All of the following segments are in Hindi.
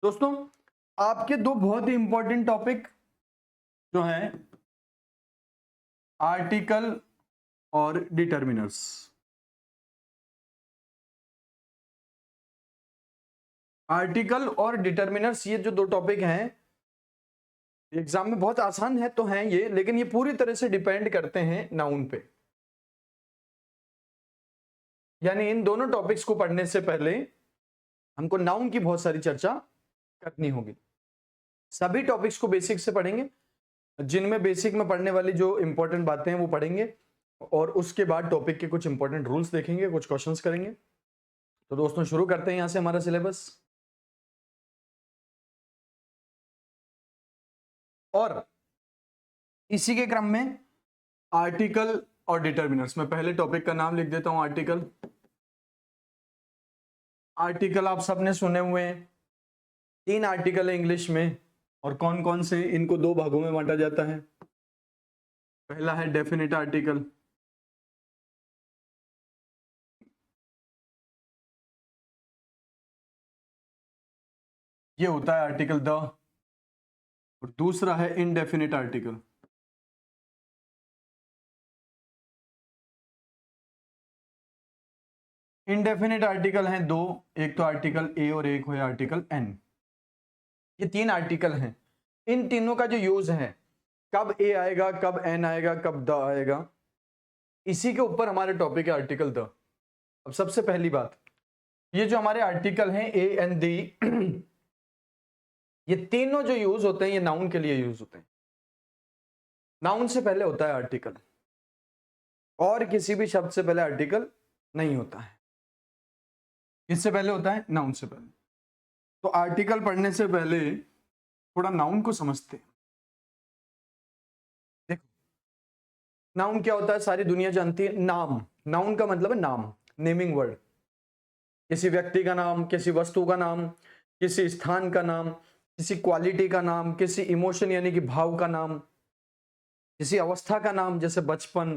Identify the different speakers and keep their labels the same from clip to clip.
Speaker 1: दोस्तों, आपके दो बहुत ही इंपॉर्टेंट टॉपिक जो हैं आर्टिकल और डिटर्मिनर्स। आर्टिकल और डिटर्मिनर्स ये जो दो टॉपिक हैं एग्जाम में बहुत आसान है तो हैं ये, लेकिन ये पूरी तरह से डिपेंड करते हैं नाउन पे। यानी इन दोनों टॉपिक्स को पढ़ने से पहले हमको नाउन की बहुत सारी चर्चा करनी होगी। सभी टॉपिक्स को बेसिक से पढ़ेंगे, जिनमें बेसिक में पढ़ने वाली जो इंपॉर्टेंट बातें हैं वो पढ़ेंगे और उसके बाद टॉपिक के कुछ इंपॉर्टेंट रूल्स देखेंगे, कुछ क्वेश्चंस करेंगे। तो दोस्तों शुरू करते हैं यहां से हमारा सिलेबस। और इसी के क्रम में आर्टिकल और डिटर्मिनर्स, मैं पहले टॉपिक का नाम लिख देता हूं आर्टिकल। आर्टिकल आप सबने सुने हुए हैं, 3 आर्टिकल है इंग्लिश में। और कौन कौन से, इनको 2 भागों में बांटा जाता है। पहला है डेफिनेट आर्टिकल, ये होता है आर्टिकल द। और दूसरा है इनडेफिनेट आर्टिकल। इनडेफिनेट आर्टिकल हैं 2, एक तो आर्टिकल ए और एक है आर्टिकल एन। ये 3 आर्टिकल हैं। इन तीनों का जो यूज है, कब ए आएगा, कब एन आएगा, कब द आएगा, इसी के ऊपर हमारे टॉपिक है आर्टिकल द। अब सबसे पहली बात, ये जो हमारे आर्टिकल हैं ए एन दी, ये तीनों जो यूज होते हैं ये नाउन के लिए यूज होते हैं। नाउन से पहले होता है आर्टिकल, और किसी भी शब्द से पहले आर्टिकल नहीं होता है। किससे पहले होता है? नाउन से पहले। तो आर्टिकल पढ़ने से पहले थोड़ा नाउन को समझते हैं। देखो, नाउन क्या होता है सारी दुनिया जानती है। नाम, नाउन का मतलब है नाम, नेमिंग वर्ड। किसी व्यक्ति का नाम, किसी वस्तु का नाम, किसी स्थान का नाम, किसी क्वालिटी का नाम, किसी इमोशन यानी कि भाव का नाम, किसी अवस्था का नाम जैसे बचपन,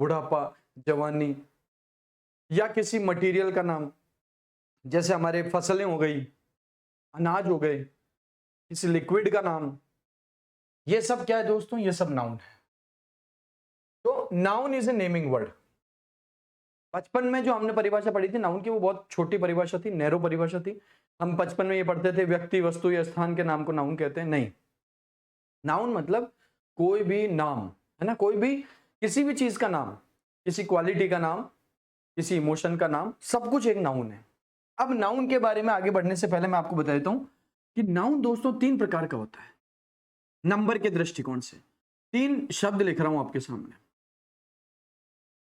Speaker 1: बुढ़ापा, जवानी, या किसी मटेरियल का नाम जैसे हमारे फसलें हो गई, अनाज हो गए, किसी लिक्विड का नाम। ये सब क्या है दोस्तों? ये सब नाउन है। तो noun is a naming word. बचपन में जो हमने परिभाषा पढ़ी थी नाउन की, वो बहुत छोटी परिभाषा थी, नैरो परिभाषा थी। हम बचपन में ये पढ़ते थे व्यक्ति, वस्तु या स्थान के नाम को नाउन कहते हैं। नहीं, नाउन मतलब कोई भी नाम, है ना, कोई भी किसी भी चीज का नाम, किसी क्वालिटी का नाम, किसी इमोशन का नाम, सब कुछ एक नाउन है। अब नाउन के बारे में आगे बढ़ने से पहले मैं आपको बता देता हूं कि नाउन दोस्तों 3 प्रकार का होता है नंबर के दृष्टिकोण से। 3 शब्द लिख रहा हूं आपके सामने,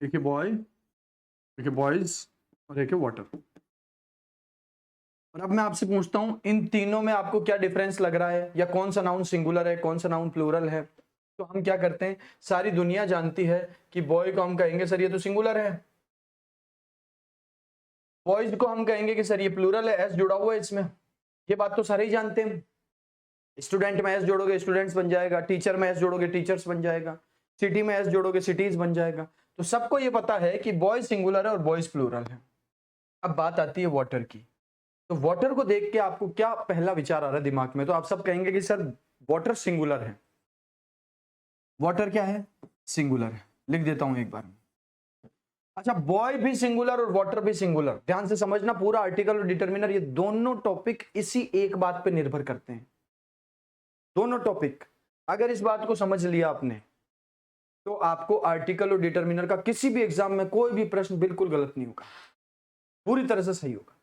Speaker 1: एक है बॉय, एक है बॉयज और एक है वाटर। और अब मैं आपसे पूछता हूं इन तीनों में आपको क्या डिफरेंस लग रहा है, या कौन सा नाउन सिंगुलर है, कौन सा नाउन प्लूरल है। तो हम क्या करते हैं, सारी दुनिया जानती है कि बॉय को हम कहेंगे सर ये तो सिंगुलर है, बॉयज को हम कहेंगे कि सर ये प्लूरल है, एस जुड़ा हुआ है इसमें। ये बात तो सारे ही जानते हैं। स्टूडेंट में एस जोड़ोगे स्टूडेंट्स बन जाएगा, टीचर में एस जोड़ोगे टीचर्स बन जाएगा, सिटी में एस जोड़ोगे सिटीज बन जाएगा। तो सबको ये पता है कि बॉयज सिंगुलर है और बॉयज प्लूरल है। अब बात आती है वाटर की। तो वाटर को देख के आपको क्या पहला विचार आ रहा है दिमाग में? तो आप सब कहेंगे कि सर वाटर सिंगुलर है। वाटर क्या है? सिंगुलर है। लिख देता हूं एक बार। अच्छा, बॉय भी सिंगुलर और वाटर भी सिंगुलर। ध्यान से समझना, पूरा आर्टिकल और डिटर्मिनर ये दोनों टॉपिक इसी एक बात पे निर्भर करते हैं। दोनों टॉपिक, अगर इस बात को समझ लिया आपने तो आपको आर्टिकल और डिटर्मिनर का किसी भी एग्जाम में कोई भी प्रश्न बिल्कुल गलत नहीं होगा, पूरी तरह से सही होगा।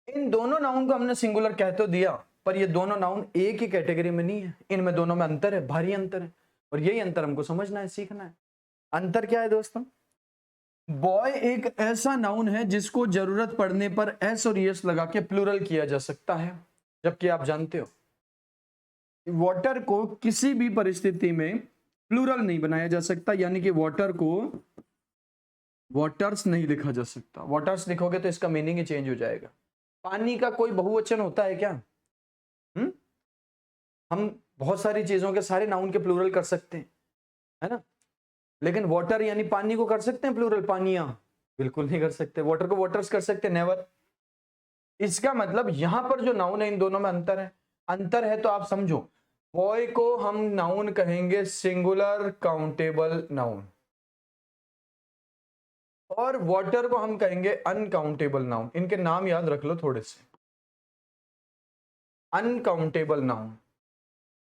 Speaker 1: इन दोनों नाउन को हमने सिंगुलर कह तो दिया, पर ये दोनों नाउन एक ही कैटेगरी में नहीं है। इनमें दोनों में अंतर है, भारी अंतर है। और यही अंतर हमको समझना है, सीखना है। अंतर क्या है दोस्तों? बॉय एक ऐसा नाउन है जिसको जरूरत पड़ने पर एस और यस लगा के प्लूरल किया जा सकता है, जबकि आप जानते हो वाटर को किसी भी परिस्थिति में प्लूरल नहीं बनाया जा सकता। यानी कि वाटर को वाटर्स नहीं लिखा जा सकता। वाटर्स लिखोगे तो इसका मीनिंग ही चेंज हो जाएगा। पानी का कोई बहुवचन होता है क्या? हम बहुत सारी चीजों के सारे नाउन के प्लूरल कर सकते हैं, है ना, लेकिन वाटर यानी पानी को कर सकते हैं प्लूरल? पानियां बिल्कुल नहीं कर सकते। वाटर को वाटर्स कर सकते? नेवर। इसका मतलब यहां पर जो नाउन है इन दोनों में अंतर है तो आप समझो, बॉय को हम नाउन कहेंगे सिंगुलर काउंटेबल नाउन, और वाटर को हम कहेंगे अनकाउंटेबल नाउन। इनके नाम याद रख लो थोड़े से। अनकाउंटेबल नाउन,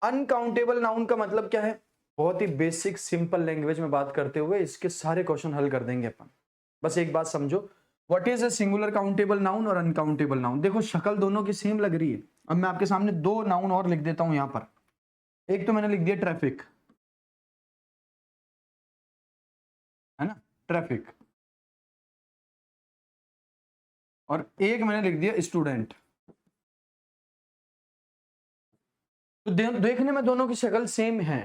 Speaker 1: अनकाउंटेबल नाउन का मतलब क्या है, बहुत ही बेसिक सिंपल लैंग्वेज में बात करते हुए इसके सारे क्वेश्चन हल कर देंगे अपन। बस एक बात समझो, what is a singular countable noun और अनकाउंटेबल नाउन। देखो शक्ल दोनों की सेम लग रही है। अब मैं आपके सामने दो नाउन और लिख देता हूं यहां पर। एक तो मैंने लिख दिया ट्रैफिक, है ना, ट्रैफिक, और एक मैंने लिख दिया स्टूडेंट। तो देखने में दोनों की शक्ल सेम है,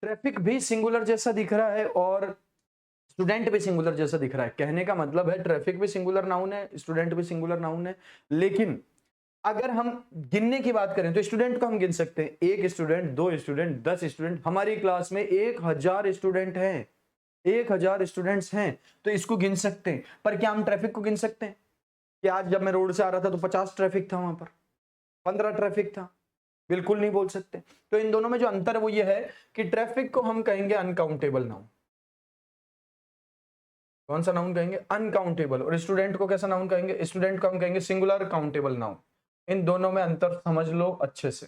Speaker 1: ट्रैफिक भी सिंगुलर जैसा दिख रहा है और स्टूडेंट भी सिंगुलर जैसा दिख रहा है। कहने का मतलब है ट्रैफिक भी सिंगुलर नाउन है, स्टूडेंट भी सिंगुलर नाउन है, लेकिन अगर हम गिनने की बात करें तो स्टूडेंट को हम गिन सकते हैं, एक स्टूडेंट, दो स्टूडेंट, 10 स्टूडेंट। हमारी क्लास में 1000 स्टूडेंट हैं, 1000 स्टूडेंट्स हैं, तो इसको गिन सकते हैं। पर क्या हम ट्रैफिक को गिन सकते हैं कि आज जब मैं रोड से आ रहा था तो 50 ट्रैफिक था, वहां पर 15 ट्रैफिक था? बिल्कुल नहीं बोल सकते। तो इन दोनों में जो अंतर है वो ये है कि ट्रैफिक को हम कहेंगे अनकाउंटेबल नाउन। कौन सा नाउन कहेंगे? अनकाउंटेबल। और स्टूडेंट को कैसा नाउन कहेंगे? स्टूडेंट को हम कहेंगे सिंगुलर काउंटेबल नाउन। इन दोनों में अंतर समझ लो अच्छे से।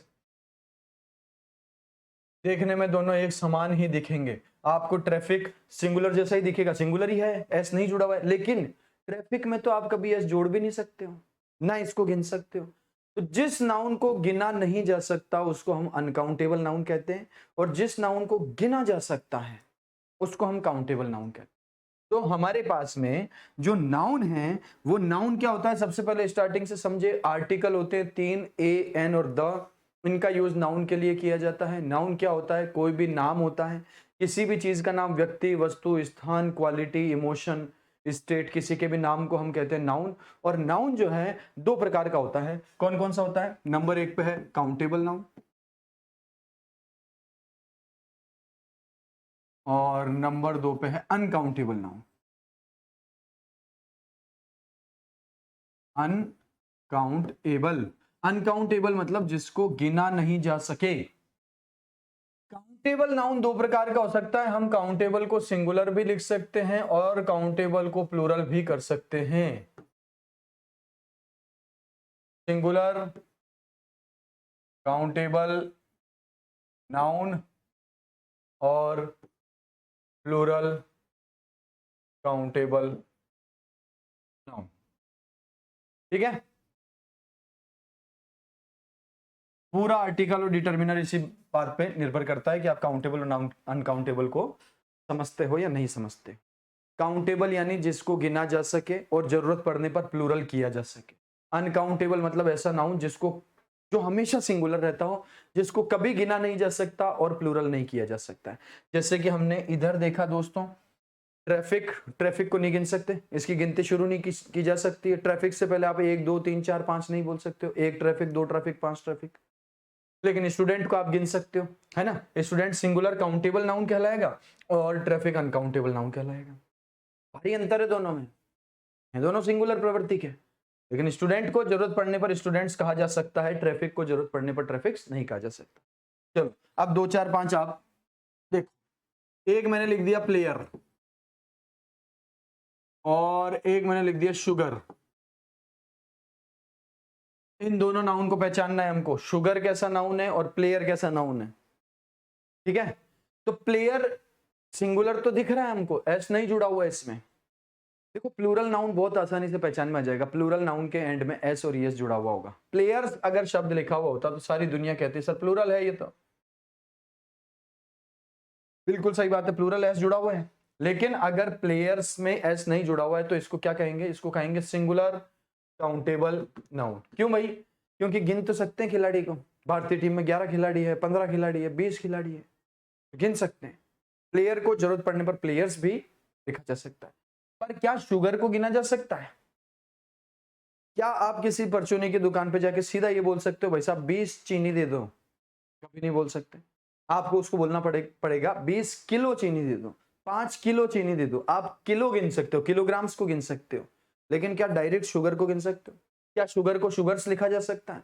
Speaker 1: देखने में दोनों एक समान ही दिखेंगे, आपको ट्रैफिक सिंगुलर जैसा ही दिखेगा, सिंगुलर ही है, एस नहीं जुड़ा हुआ है, लेकिन ट्रैफिक में तो आप कभी एस जोड़ भी नहीं सकते हो, ना इसको गिन सकते हो। तो जिस नाउन को गिना नहीं जा सकता उसको हम अनकाउंटेबल नाउन कहते हैं, और जिस नाउन को गिना जा सकता है उसको हम काउंटेबल नाउन कहते हैं। तो हमारे पास में जो नाउन है वो नाउन क्या होता है, सबसे पहले स्टार्टिंग से समझे, आर्टिकल होते हैं 3, ए, एन और द। इनका यूज नाउन के लिए किया जाता है। नाउन क्या होता है? कोई भी नाम होता है, किसी भी चीज का नाम, व्यक्ति, वस्तु, स्थान, क्वालिटी, इमोशन, स्टेट, किसी के भी नाम को हम कहते हैं नाउन। और नाउन जो है दो प्रकार का होता है। कौन कौन सा होता है? नंबर 1 पे है काउंटेबल नाउन, और नंबर 2 पे है अनकाउंटेबल नाउन। अनकाउंटेबल, अनकाउंटेबल मतलब जिसको गिना नहीं जा सके। काउंटेबल नाउन दो प्रकार का हो सकता है। हम काउंटेबल को सिंगुलर भी लिख सकते हैं और काउंटेबल को प्लूरल भी कर सकते हैं। सिंगुलर काउंटेबल नाउन और प्लूरल काउंटेबल नाउन। ठीक है, पूरा आर्टिकल और डिटर्मिनर इसी बात पे निर्भर करता है कि आप काउंटेबल और अनकाउंटेबल को समझते हो या नहीं समझते। काउंटेबल यानी जिसको गिना जा सके और जरूरत पड़ने पर प्लूरल किया जा सके। अनकाउंटेबल मतलब ऐसा नाउन जिसको, जो हमेशा सिंगुलर रहता हो, जिसको कभी गिना नहीं जा सकता और प्लूरल नहीं किया जा सकता है। जैसे कि हमने इधर देखा दोस्तों, ट्रैफिक, ट्रैफिक को नहीं गिन सकते, इसकी गिनती शुरू नहीं की जा सकती है। ट्रैफिक से पहले आप 1 2 3 4 5 नहीं बोल सकते हो, 1 ट्रैफिक, 2 ट्रैफिक, 5 ट्रैफिक। लेकिन स्टूडेंट को आप गिन सकते हो, है ना। स्टूडेंट सिंगुलर काउंटेबल नाउन कहलाएगा और ट्रैफिक अनकाउंटेबल नाउन कहलाएगा। भारी अंतर है दोनों में, ये दोनों सिंगुलर प्रवृत्ति के। लेकिन स्टूडेंट को जरूरत पड़ने पर स्टूडेंट्स कहा जा सकता है, ट्रैफिक को जरूरत पड़ने पर ट्रैफिक्स नहीं कहा जा सकता। चलो अब 2 4 5 आप देखो। एक मैंने लिख दिया प्लेयर और एक मैंने लिख दिया शुगर। इन दोनों नाउन को पहचानना है हमको, शुगर कैसा नाउन है और प्लेयर कैसा नाउन है। ठीक है, तो प्लेयर सिंगुलर तो दिख रहा है हमको, एस नहीं जुड़ा हुआ है इसमें। देखो प्लूरल नाउन बहुत आसानी से पहचान में आ जाएगा। प्लूरल नाउन के एंड में एस और एस जुड़ा हुआ होगा। प्लेयर्स अगर शब्द लिखा हुआ होता तो सारी दुनिया कहती सर प्लूरल है ये तो। बिल्कुल सही बात है, प्लूरल एस जुड़ा हुआ है। लेकिन अगर प्लेयर्स में एस नहीं जुड़ा हुआ है तो इसको क्या कहेंगे? इसको कहेंगे सिंगुलर काउंटेबल नाउन। क्यों भाई? क्योंकि गिन तो सकते हैं खिलाड़ी को। भारतीय टीम में 11 खिलाड़ी है, 15 खिलाड़ी है, 20 खिलाड़ी है, गिन सकते हैं। प्लेयर को जरूरत पड़ने पर प्लेयर्स भी लिखा जा सकता है। पर क्या शुगर को गिना जा सकता है? क्या आप किसी परचूनी की दुकान पे जाके सीधा ये बोल सकते हो भाई साहब 20 चीनी दे दो? कभी नहीं बोल सकते। आपको उसको बोलना पड़ेगा 20 किलो चीनी दे दो, 5 किलो चीनी दे दो। आप किलो गिन सकते हो, किलोग्राम्स को गिन सकते हो, लेकिन क्या डायरेक्ट शुगर को गिन सकते हो? क्या शुगर को शुगर्स लिखा जा सकता है?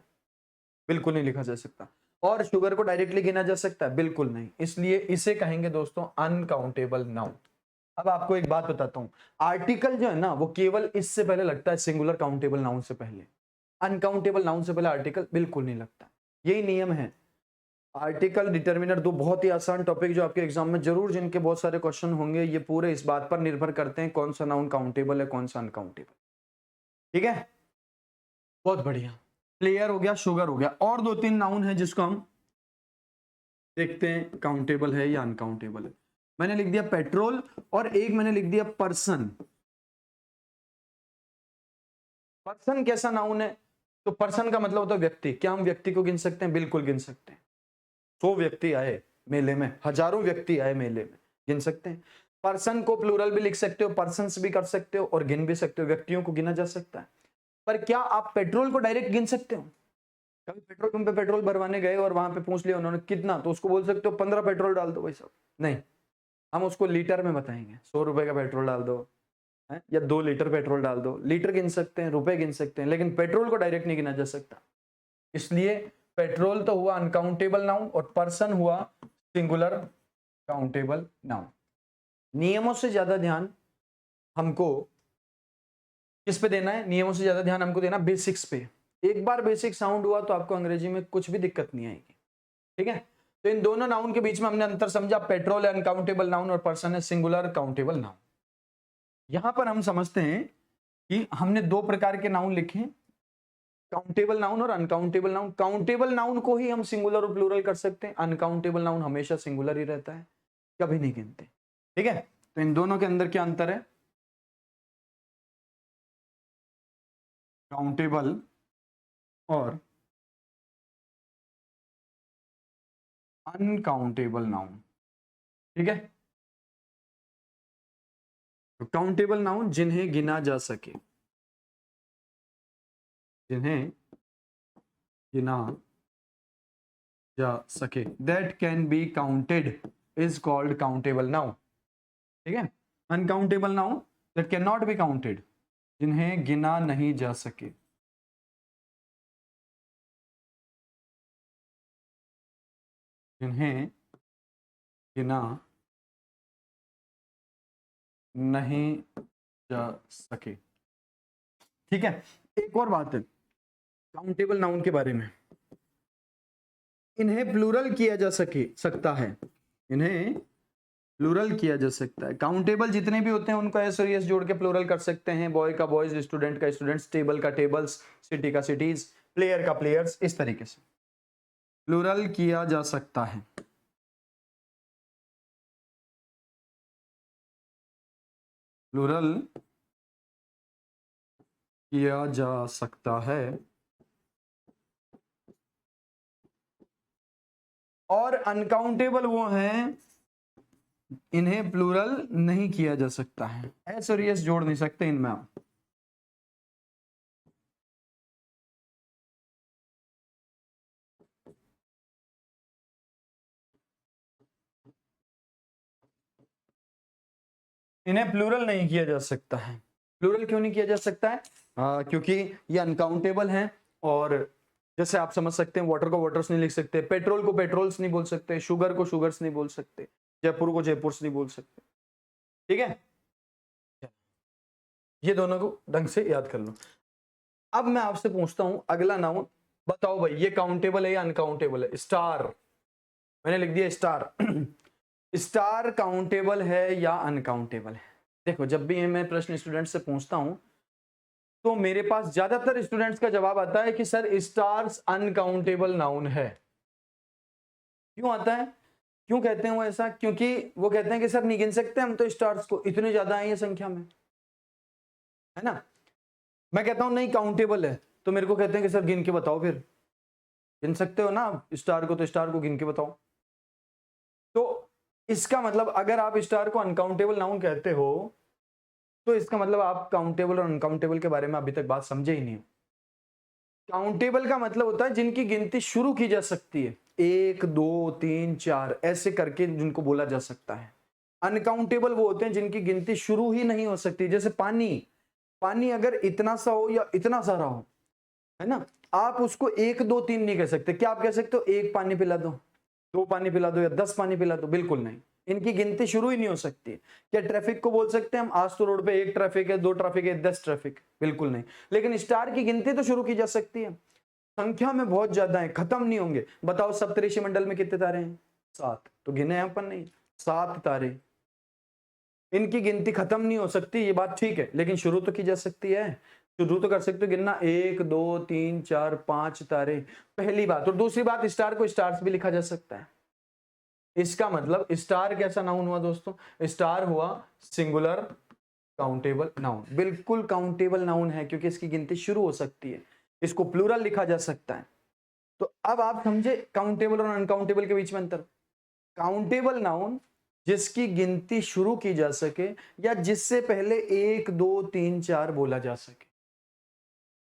Speaker 1: बिल्कुल नहीं लिखा जा सकता। और शुगर को डायरेक्टली गिना जा सकता है? बिल्कुल नहीं। इसलिए इसे कहेंगे दोस्तों अनकाउंटेबल नाउन। अब आपको एक बात बताता हूं, आर्टिकल जो है ना वो केवल इससे पहले लगता है सिंगुलर काउंटेबल नाउन से पहले, अनकाउंटेबल नाउन से पहले आर्टिकल बिल्कुल नहीं लगता। यही नियम है। आर्टिकल, डिटर्मिनर, दो बहुत ही आसान टॉपिक जो आपके एग्जाम में जरूर जिनके बहुत सारे क्वेश्चन होंगे, ये पूरे इस बात पर निर्भर करते हैं कौन सा नाउन काउंटेबल है कौन सा अनकाउंटेबल। ठीक है, बहुत बढ़िया। प्लेयर हो गया, शुगर हो गया, और दो तीन नाउन है जिसको हम देखते हैं काउंटेबल है या अनकाउंटेबल है। मैंने लिख दिया पेट्रोल और एक मैंने लिख दिया पर्सन। पर्सन कैसा नाउन है? तो पर्सन का मतलब होता है व्यक्ति। क्या हम व्यक्ति को गिन सकते हैं? बिल्कुल गिन सकते हैं। 100 व्यक्ति आए मेले में, हजारों व्यक्ति आए मेले में, गिन सकते हैं। पर्सन को प्लूरल भी लिख सकते हो, पर्सन्स भी कर सकते हो और गिन भी सकते हो, व्यक्तियों को गिना जा सकता है। पर क्या आप पेट्रोल को डायरेक्ट गिन सकते हो? कभी पेट्रोल पंप पे पेट्रोल भरवाने गए और वहां पे पूछ लिया उन्होंने कितना, तो उसको बोल सकते हो 15 पेट्रोल डाल दो भाई साहब? नहीं, हम उसको लीटर में बताएंगे, 100 रुपए का पेट्रोल डाल दो है, या 2 लीटर पेट्रोल डाल दो। लीटर गिन सकते हैं, रुपए गिन सकते हैं, लेकिन पेट्रोल को डायरेक्ट नहीं गिना जा सकता। इसलिए पेट्रोल तो हुआ अनकाउंटेबल नाउन और पर्सन हुआ सिंगुलर काउंटेबल नाउन। नियमों से ज्यादा ध्यान हमको किस पे देना है? नियमों से ज्यादा ध्यान हमको देना बेसिक्स पे। एक बार बेसिक साउंड हुआ तो आपको अंग्रेजी में कुछ भी दिक्कत नहीं आएगी। ठीक है, तो इन दोनों नाउन के बीच में हमने अंतर समझा। पेट्रोल है अनकाउंटेबल नाउन और पर्सन है सिंगुलर काउंटेबल नाउन। यहां पर हम समझते हैं कि हमने दो प्रकार के नाउन लिखे, काउंटेबल नाउन और अनकाउंटेबल नाउन। काउंटेबल नाउन को ही हम सिंगुलर और प्लूरल कर सकते हैं, अनकाउंटेबल नाउन हमेशा सिंगुलर ही रहता है, कभी नहीं गिनते। ठीक है, तो इन दोनों के अंदर क्या अंतर है? काउंटेबल और अनकाउंटेबल नाउन। ठीक है, तो काउंटेबल नाउन जिन्हें गिना जा सके, जिन्हें गिना जा सके, that can be counted is called countable noun. ठीक है, uncountable noun that can not be counted, जिन्हें गिना नहीं जा सके, जिन्हें गिना नहीं जा सके। ठीक है, एक और बात है काउंटेबल नाउन के बारे में, इन्हें प्लूरल किया जा सकता है, इन्हें प्लूरल किया जा सकता है। काउंटेबल जितने भी होते हैं उनको एस और एस जोड़ के प्लूरल कर सकते हैं। बॉय का बॉयज, स्टूडेंट का स्टूडेंट्स, टेबल का टेबल्स, सिटी का सिटीज, प्लेयर का प्लेयर्स, इस तरीके से प्लूरल किया जा सकता है। प्लूरल किया जा सकता है। और अनकाउंटेबल वो हैं इन्हें प्लूरल नहीं किया जा सकता है, एस और एस जोड़ नहीं सकते इनमें आप। इन्हें प्लूरल नहीं किया जा सकता है। प्लूरल क्यों नहीं किया जा सकता है? क्योंकि ये अनकाउंटेबल हैं। और जैसे आप समझ सकते हैं वाटर को वाटर्स नहीं लिख सकते, पेट्रोल को पेट्रोल्स नहीं बोल सकते, शुगर को शुगर्स नहीं बोल सकते, जयपुर को जयपुर्स नहीं बोल सकते। ठीक है, ये दोनों को ढंग से याद कर लो। अब मैं आपसे पूछता हूं अगला नाउन, बताओ भाई ये काउंटेबल है या अनकाउंटेबल है? स्टार, मैंने लिख दिया स्टार। स्टार काउंटेबल है या अनकाउंटेबल है? देखो जब भी मैं प्रश्न स्टूडेंट से पूछता हूं तो मेरे पास ज्यादातर स्टूडेंट्स का जवाब आता है कि सर स्टार्स अनकाउंटेबल नाउन है। क्यों आता है, क्यों कहते हैं वो ऐसा? क्योंकि वो कहते हैं कि सर नहीं गिन सकते हम तो स्टार्स को, इतने ज्यादा है ये संख्या में, है ना। मैं कहता हूं नहीं काउंटेबल है तो मेरे को कहते हैं कि सर गिन के बताओ, फिर गिन सकते हो ना स्टार को, तो स्टार को गिन के बताओ। तो इसका मतलब अगर आप स्टार को अनकाउंटेबल नाउन कहते हो तो इसका मतलब आप काउंटेबल और अनकाउंटेबल के बारे में अभी तक बात समझे ही नहीं। काउंटेबल का मतलब होता है जिनकी गिनती शुरू की जा सकती है, 1 2 3 4 ऐसे करके जिनको बोला जा सकता है। अनकाउंटेबल वो होते हैं जिनकी गिनती शुरू ही नहीं हो सकती। जैसे पानी, पानी अगर इतना सा हो या इतना सारा हो है ना। आप उसको 1 2 3 नहीं कह सकते। क्या आप कह सकते हो 1 पानी पिला दो, 2 पानी पिला दो या 10 पानी पिला दो? बिल्कुल नहीं, इनकी गिनती शुरू ही नहीं हो सकती। क्या ट्रैफिक को बोल सकते हैं हम आज तो रोड पे 1 ट्रैफिक है, 2 ट्रैफिक है, 10 ट्रैफिक? बिल्कुल नहीं। लेकिन स्टार की गिनती तो शुरू की जा सकती है। संख्या में बहुत ज्यादा है, खत्म नहीं होंगे। बताओ सप्तऋषि मंडल में कितने तारे हैं? 7। तो गिने हैं अपन नहीं, 7 तारे। इनकी गिनती खत्म नहीं हो सकती, ये बात ठीक है, लेकिन शुरू तो की जा सकती है। शुरू तो कर सकते हो गिनना, 1 2 3 4 5 तारे, पहली बात। और दूसरी बात, स्टार को स्टार्स भी लिखा जा सकता है। इसका मतलब स्टार कैसा नाउन हुआ दोस्तों? स्टार हुआ सिंगुलर काउंटेबल नाउन। बिल्कुल काउंटेबल नाउन है, क्योंकि इसकी गिनती शुरू हो सकती है। इसको प्लूरल लिखा जा सकता है। तो अब आप समझे काउंटेबल और अनकाउंटेबल के बीच में अंतर। काउंटेबल नाउन जिसकी गिनती शुरू की जा सके या जिससे पहले 1 2 3 4 बोला जा सके,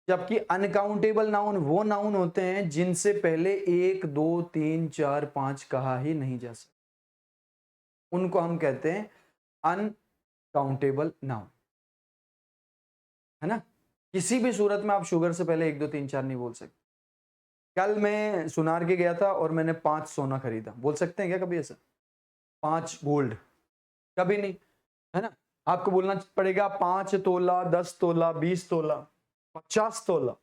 Speaker 1: जबकि अनकाउंटेबल नाउन वो नाउन होते हैं जिनसे पहले 1 2 3 4 5 कहा ही नहीं जा सकता। उनको हम कहते हैं अनकाउंटेबल नाउन, है ना। किसी भी सूरत में आप शुगर से पहले 1 2 3 4 नहीं बोल सकते। कल मैं सुनार के गया था और मैंने 5 सोना खरीदा, बोल सकते हैं क्या कभी ऐसा? 5 गोल्ड? कभी नहीं, है ना। आपको बोलना पड़ेगा 5 तोला, 10 तोला, 20 तोला, 50 तोला।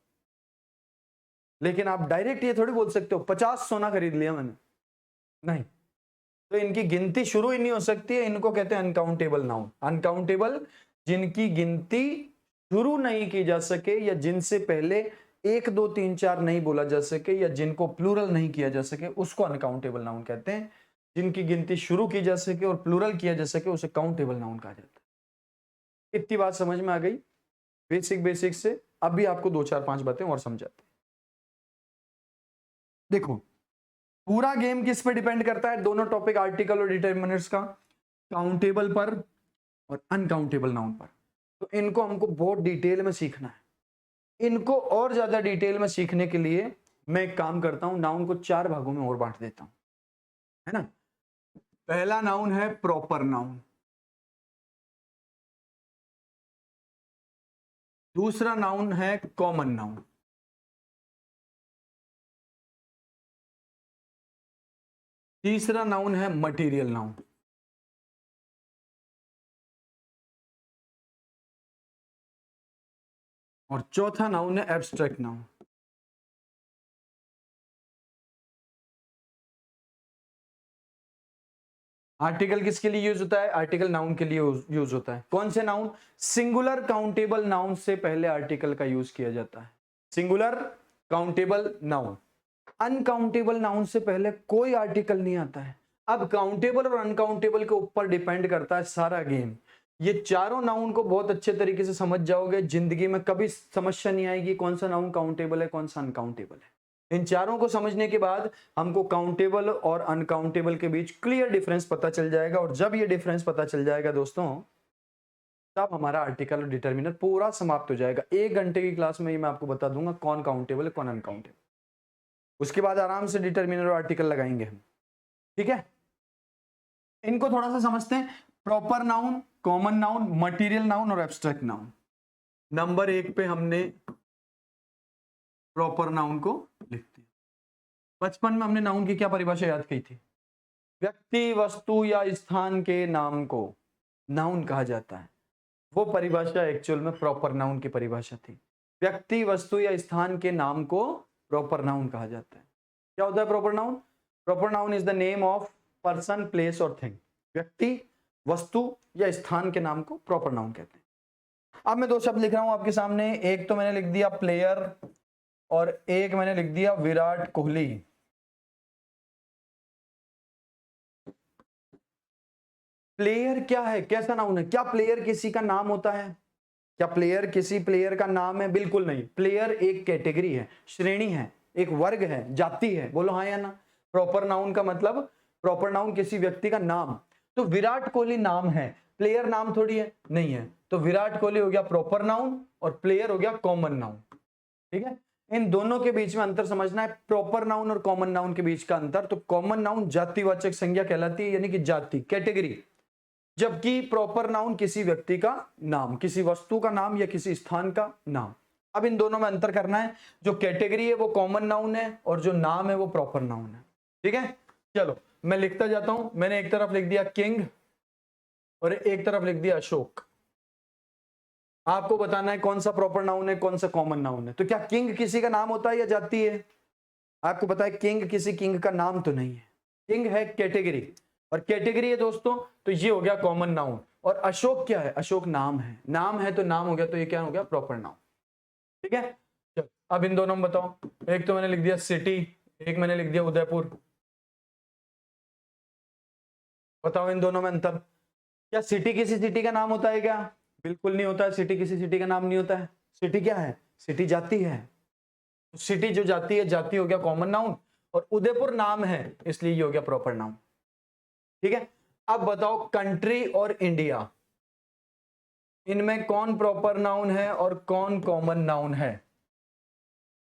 Speaker 1: लेकिन आप डायरेक्ट ये थोड़ी बोल सकते हो 50 सोना खरीद लिया मैंने, नहीं। तो इनकी गिनती शुरू ही नहीं हो सकती है। इनको कहते हैं अनकाउंटेबल नाउन। अनकाउंटेबल जिनकी गिनती शुरू नहीं की जा सके या जिनसे पहले 1 2 3 4 नहीं बोला जा सके या जिनको प्लूरल नहीं किया जा सके, उसको अनकाउंटेबल नाउन कहते हैं। जिनकी गिनती शुरू की जा सके और प्लूरल किया जा सके, उसे काउंटेबल नाउन कहा जाता है। इतनी बात समझ में आ गई बेसिक से। अब भी आपको 2 4 5 बातें और समझाते हैं। देखो, पूरा गेम किस पे डिपेंड करता है? दोनों टॉपिक, आर्टिकल और डिटरमिनर्स का, काउंटेबल पर और अनकाउंटेबल नाउन पर। तो इनको हमको बहुत डिटेल में सीखना है। इनको और ज्यादा डिटेल में सीखने के लिए मैं एक काम करता हूं, नाउन को 4 भागों में और बांट देता हूं, है ना। पहला नाउन है प्रॉपर नाउन, दूसरा नाउन है कॉमन नाउन, तीसरा नाउन है मटेरियल नाउन, और चौथा नाउन है एब्स्ट्रैक्ट नाउन। आर्टिकल किसके लिए यूज होता है? आर्टिकल नाउन के लिए यूज होता है। कौन से नाउन? सिंगुलर काउंटेबल नाउन से पहले आर्टिकल का यूज किया जाता है। Singular countable noun. Uncountable noun से पहले कोई आर्टिकल नहीं आता है। अब काउंटेबल और अनकाउंटेबल के ऊपर डिपेंड करता है सारा गेम। ये चारों नाउन को बहुत अच्छे तरीके से समझ जाओगे, जिंदगी में कभी समस्या नहीं आएगी कौन सा नाउन काउंटेबल है कौन सा अनकाउंटेबल है। इन चारों को समझने के बाद हमको काउंटेबल और अनकाउंटेबल के बीच क्लियर डिफरेंस पता चल जाएगा। और जब ये डिफरेंस पता चल जाएगा दोस्तों, तब हमारा आर्टिकल और डिटरमिनर पूरा समाप्त हो जाएगा। 1 घंटे की क्लास में ही मैं आपको बता दूंगा कौन काउंटेबल है कौन अनकाउंटेबल। उसके बाद आराम से डिटरमिनर और आर्टिकल लगाएंगे हम, ठीक है। इनको थोड़ा सा समझते हैं। Proper noun, common noun, material noun और एब्स्ट्रैक्ट नाउन। नंबर 1 पे हमने प्रॉपर नाउन को लिख दिया। बचपन में हमने नाउन की क्या परिभाषा याद की थी? व्यक्ति, वस्तु या स्थान के नाम को नाउन कहा जाता है। वो परिभाषा एक्चुअल में प्रॉपर नाउन की परिभाषा थी। व्यक्ति, वस्तु या स्थान के नाम को प्रॉपर नाउन कहा जाता है। क्या होता है proper noun? Proper noun is the name of person, place और थिंग। व्यक्ति, वस्तु या स्थान के नाम को प्रॉपर नाउन कहते हैं। अब मैं 2 शब्द लिख रहा हूं आपके सामने। एक तो मैंने लिख दिया प्लेयर और एक मैंने लिख दिया विराट कोहली। प्लेयर क्या है? कैसा नाउन है? क्या प्लेयर किसी का नाम होता है? क्या प्लेयर किसी प्लेयर का नाम है? बिल्कुल नहीं। प्लेयर एक कैटेगरी है, श्रेणी है, एक वर्ग है, जाति है। बोलो हाँ या ना। प्रॉपर नाउन का मतलब, प्रॉपर नाउन किसी व्यक्ति का नाम। तो विराट कोहली नाम है, प्लेयर नाम थोड़ी है, नहीं है। तो विराट कोहली हो गया प्रॉपर नाउन और प्लेयर हो गया कॉमन नाउन, ठीक है। इन दोनों के बीच में अंतर समझना है, प्रॉपर नाउन और कॉमन नाउन के बीच का अंतर। तो कॉमन नाउन जातिवाचक संज्ञा कहलाती है, यानी कि जाति, कैटेगरी, जबकि प्रॉपर नाउन किसी व्यक्ति का नाम, किसी वस्तु का नाम या किसी स्थान का नाम। अब इन दोनों में अंतर करना है, जो कैटेगरी है वो कॉमन नाउन है और जो नाम है वो प्रॉपर नाउन है। ठीक है, चलो मैं लिखता जाता हूं। मैंने एक तरफ लिख दिया किंग और एक तरफ लिख दिया अशोक। आपको बताना है कौन सा प्रॉपर नाउन है, कौन सा कॉमन नाउन है। तो क्या किंग किसी का नाम होता है या जाति है? आपको पता है किंग किसी किंग का नाम तो नहीं है, किंग है कैटेगरी, और कैटेगरी है दोस्तों तो ये हो गया कॉमन नाउन। और अशोक क्या है? अशोक नाम है, नाम है तो नाम हो गया, तो ये क्या हो गया? Proper noun. ठीक है, चलो अब इन दोनों में बताओ। एक तो मैंने लिख दिया सिटी, एक मैंने लिख दिया उदयपुर। बताओ इन दोनों में अंतर। क्या सिटी किसी सिटी का नाम होता है क्या? बिल्कुल नहीं होता है, सिटी किसी सिटी का नाम नहीं होता है। सिटी क्या है? सिटी जाति है। सिटी जो जाति है, जाति हो गया कॉमन नाउन, और उदयपुर नाम है इसलिए ये हो गया प्रॉपर नाउन। ठीक है, अब बताओ कंट्री और इंडिया, इनमें कौन प्रॉपर नाउन है और कौन कॉमन नाउन है?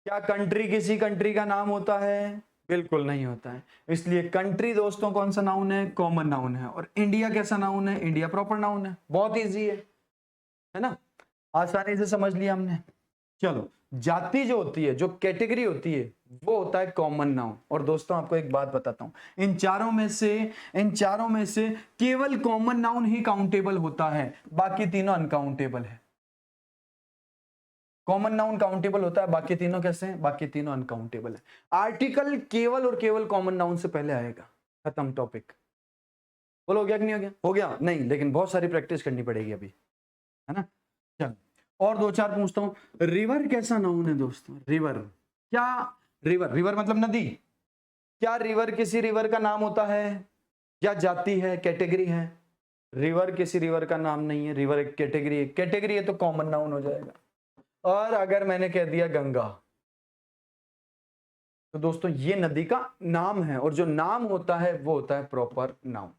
Speaker 1: क्या कंट्री किसी कंट्री का नाम होता है? बिल्कुल नहीं होता है, इसलिए कंट्री दोस्तों कौन सा नाउन है? कॉमन नाउन है। और इंडिया कैसा नाउन है? इंडिया प्रॉपर नाउन है। बहुत इजी है ना, आसानी से समझ लिया हमने। चलो, जाति जो होती है, जो कैटेगरी होती है, वो होता है कॉमन नाउन। और दोस्तों आपको एक बात बताता हूं, इन चारों में से केवल कॉमन नाउन ही काउंटेबल होता है, बाकी तीनों अनकाउंटेबल है। कॉमन नाउन काउंटेबल होता है, बाकी तीनों कैसे हैं? बाकी तीनों अनकाउंटेबल है। आर्टिकल केवल और केवल कॉमन नाउन से पहले आएगा। खत्म टॉपिक। बोलो हो गया कि नहीं हो गया? हो गया नहीं, लेकिन बहुत सारी प्रैक्टिस करनी पड़ेगी अभी, है ना। चलो और दो चार पूछता हूं। रिवर कैसा नाउन है दोस्तों? रिवर क्या? रिवर, रिवर मतलब नदी। क्या रिवर किसी रिवर का नाम होता है या जाति है, कैटेगरी है? रिवर किसी रिवर का नाम नहीं है, रिवर एक कैटेगरी है। कैटेगरी है तो कॉमन नाउन हो जाएगा। और अगर मैंने कह दिया गंगा, तो दोस्तों ये नदी का नाम है, और जो नाम होता है वो होता है प्रॉपर नाउन।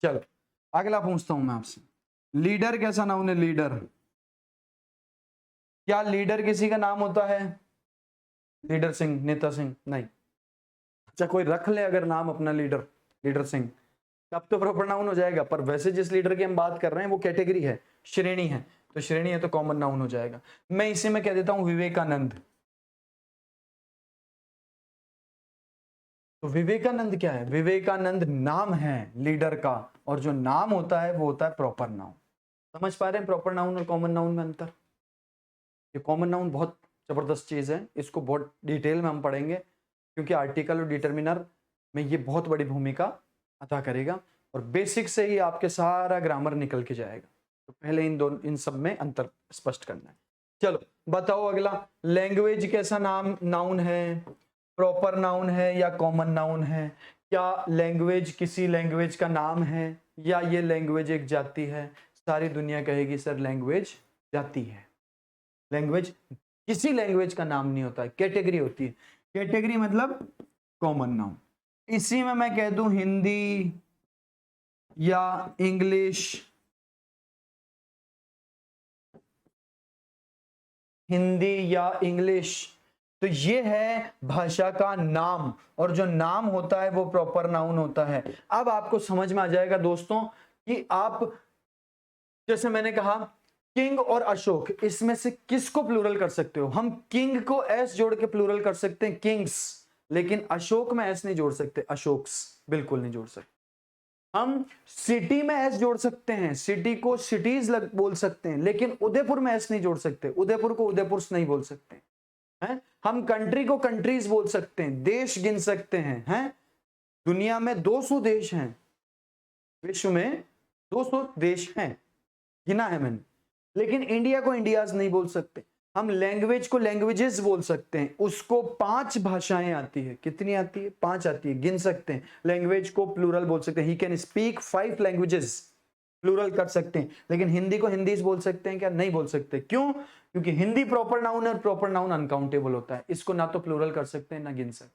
Speaker 1: चलो अगला पूछता हूं मैं आपसे। लीडर कैसा नाउन है? लीडर, क्या लीडर किसी का नाम होता है? लीडर सिंह, नेता सिंह? नहीं। अच्छा कोई रख ले अगर नाम अपना लीडर, लीडर सिंह, तब तो प्रॉपर नाउन हो जाएगा। पर वैसे जिस लीडर की हम बात कर रहे हैं वो कैटेगरी है, श्रेणी है, तो श्रेणी है तो कॉमन नाउन हो जाएगा। मैं इसी में कह देता हूं विवेकानंद। तो विवेकानंद क्या है? विवेकानंद नाम है लीडर का, और जो नाम होता है वो होता है प्रॉपर नाउन। समझ पा रहे हैं प्रॉपर नाउन और कॉमन नाउन में अंतर? ये कॉमन नाउन बहुत जबरदस्त चीज है, इसको बहुत डिटेल में हम पढ़ेंगे, क्योंकि आर्टिकल और डिटर्मिनर में ये बहुत बड़ी भूमिका अदा करेगा, और बेसिक से ही आपके सारा ग्रामर निकल के जाएगा। तो पहले इन सब में अंतर स्पष्ट करना है। चलो बताओ अगला, लैंग्वेज कैसा नाउन है? प्रॉपर नाउन है या कॉमन नाउन है? क्या लैंग्वेज किसी लैंग्वेज का नाम है या ये लैंग्वेज एक जाति है? सारी दुनिया कहेगी सर लैंग्वेज जाति है। लैंग्वेज किसी लैंग्वेज का नाम नहीं होता है, कैटेगरी होती है। कैटेगरी मतलब कॉमन नाउन। इसी में मैं कह दूं हिंदी या इंग्लिश, हिंदी या इंग्लिश, तो ये है भाषा का नाम, और जो नाम होता है वो प्रॉपर नाउन होता है। अब आपको समझ में आ जाएगा दोस्तों कि आप, जैसे मैंने कहा किंग और अशोक, इसमें से किसको प्लूरल कर सकते हो? हम किंग को एस जोड़ के प्लूरल कर सकते हैं किंग्स, लेकिन अशोक में एस नहीं जोड़ सकते, अशोक्स बिल्कुल नहीं जोड़ सकते। हम सिटी में एस जोड़ सकते हैं, सिटी को सिटीज बोल सकते हैं, लेकिन उदयपुर में एस नहीं जोड़ सकते, उदयपुर को उदयपुर नहीं बोल सकते हैं। हम कंट्री को कंट्रीज बोल सकते हैं, देश गिन सकते हैं। दुनिया में 200 देश हैं, विश्व में 200 देश हैं, गिना है मैंने, लेकिन इंडिया को इंडियाज नहीं बोल सकते। हम लैंग्वेज को लैंग्वेजेस बोल सकते हैं, उसको 5 भाषाएं आती है। कितनी आती है? 5 आती है, गिन सकते हैं। लैंग्वेज को प्लूरल बोल सकते हैं, he can speak 5 languages, plural कर सकते हैं। लेकिन हिंदी को हिंदी बोल सकते हैं क्या? नहीं बोल सकते। क्यों? क्योंकि हिंदी प्रॉपर नाउन है, और प्रॉपर नाउन अनकाउंटेबल होता है, इसको ना तो प्लूरल कर सकते हैं ना गिन सकते।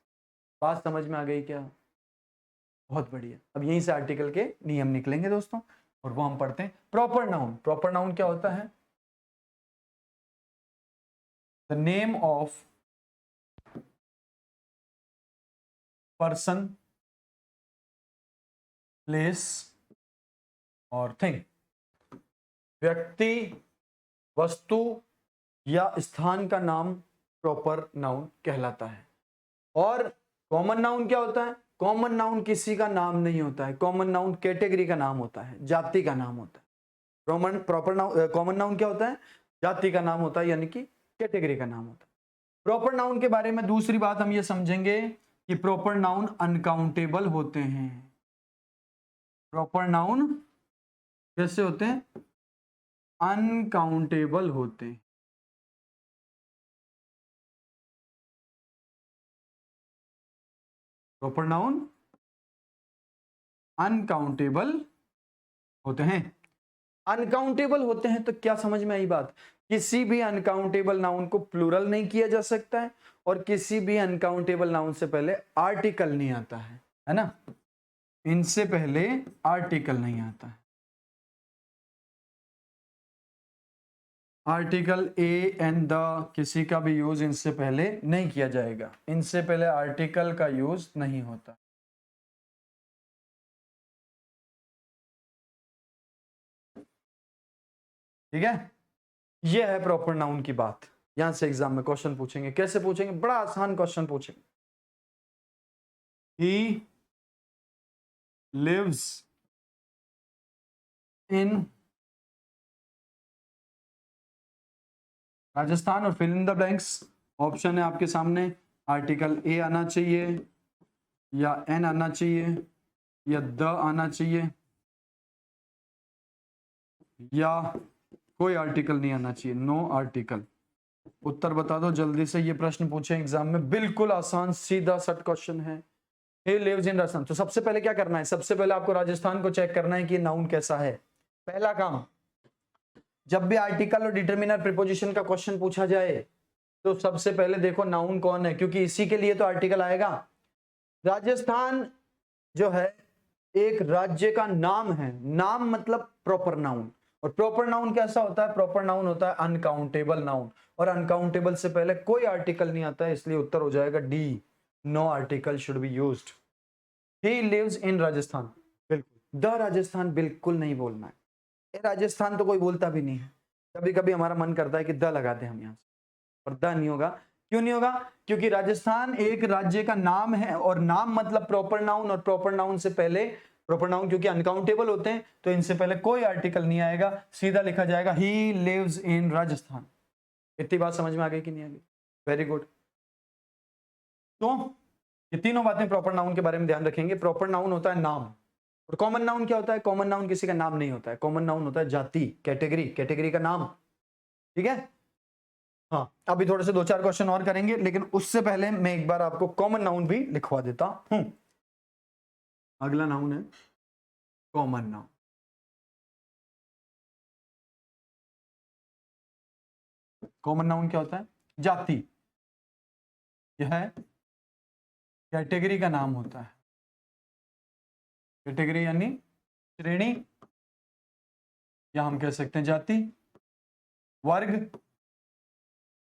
Speaker 1: बात समझ में आ गई क्या? बहुत बढ़िया। अब यहीं से आर्टिकल के नियम निकलेंगे दोस्तों, और वो हम पढ़ते हैं। प्रॉपर नाउन, प्रॉपर नाउन क्या होता है? The name of person, place और थिंग, व्यक्ति, वस्तु या स्थान का नाम प्रॉपर नाउन कहलाता है। और कॉमन नाउन क्या होता है? कॉमन नाउन किसी का नाम नहीं होता है, कॉमन नाउन कैटेगरी का नाम होता है, जाति का नाम होता है। प्रॉपर नाउन, कॉमन नाउन क्या होता है? जाति का नाम होता है, यानी कि कैटेगरी का नाम होता है। प्रॉपर नाउन के बारे में दूसरी बात हम ये समझेंगे कि प्रॉपर नाउन अनकाउंटेबल होते हैं। प्रॉपर नाउन कैसे होते हैं? अनकाउंटेबल होते हैं। प्रॉपर नाउन अनकाउंटेबल होते हैं। अनकाउंटेबल होते हैं तो क्या समझ में आई बात? किसी भी अनकाउंटेबल नाउन को प्लूरल नहीं किया जा सकता है, और किसी भी अनकाउंटेबल नाउन से पहले आर्टिकल नहीं आता है ना? इनसे पहले आर्टिकल नहीं आता है। आर्टिकल ए एंड द किसी का भी यूज इनसे पहले नहीं किया जाएगा, इनसे पहले आर्टिकल का यूज नहीं होता। ठीक है, ये है प्रॉपर नाउन की बात। यहां से एग्जाम में क्वेश्चन पूछेंगे। कैसे पूछेंगे? बड़ा आसान क्वेश्चन पूछेंगे। ही लिव्स इन राजस्थान और fill in the blanks. Option है आपके सामने, आर्टिकल ए आना चाहिए, या एन आना चाहिए, या द आना चाहिए, या कोई आर्टिकल नहीं आना चाहिए, नो आर्टिकल। उत्तर बता दो जल्दी से। ये प्रश्न पूछे एग्जाम में, बिल्कुल आसान सीधा सट क्वेश्चन है। He lives in Rajasthan. तो सबसे पहले क्या करना है? सबसे पहले आपको राजस्थान को चेक करना है कि नाउन कैसा है। पहला काम, जब भी आर्टिकल और डिटरमिनर प्रीपोजिशन का क्वेश्चन पूछा जाए तो सबसे पहले देखो नाउन कौन है, क्योंकि इसी के लिए तो आर्टिकल आएगा। राजस्थान जो है एक राज्य का नाम है। नाम मतलब प्रॉपर नाउन, और प्रॉपर नाउन कैसा होता है? प्रॉपर नाउन होता है अनकाउंटेबल नाउन, और अनकाउंटेबल से पहले कोई आर्टिकल नहीं आता है, इसलिए उत्तर हो जाएगा D, no article should be used. He lives in Rajasthan, बिल्कुल द राजस्थान बिल्कुल नहीं बोलना है। राजस्थान तो कोई बोलता भी नहीं है। कभी कभी हमारा मन करता है कि द लगा दे हम यहाँ से, और द नहीं होगा। क्यों नहीं होगा? क्योंकि राजस्थान एक राज्य का नाम है, और नाम मतलब प्रॉपर नाउन, और प्रॉपर नाउन से पहले, प्रॉपर नाउन क्योंकि अनकाउंटेबल होते हैं तो इनसे पहले कोई आर्टिकल नहीं आएगा, सीधा लिखा जाएगा ही लिव्स इन राजस्थान। इतनी बात समझ में आ गई कि नहीं आ गई? Very good. तो ये तीनों बातें प्रॉपर नाउन के बारे में ध्यान रखेंगे। प्रॉपर नाउन होता है नाम, और कॉमन नाउन क्या होता है? कॉमन नाउन किसी का नाम नहीं होता है, कॉमन नाउन होता है जाति, कैटेगरी, कैटेगरी का नाम। ठीक है, हाँ। अभी थोड़े से दो चार क्वेश्चन और करेंगे, लेकिन उससे पहले मैं एक बार आपको कॉमन नाउन भी लिखवा देता हूं। अगला नाउन है कॉमन नाउन। कॉमन नाउन क्या होता है? जाति, यह है कैटेगरी का नाम होता है। कैटेगरी यानी श्रेणी, या हम कह सकते हैं जाति, वर्ग,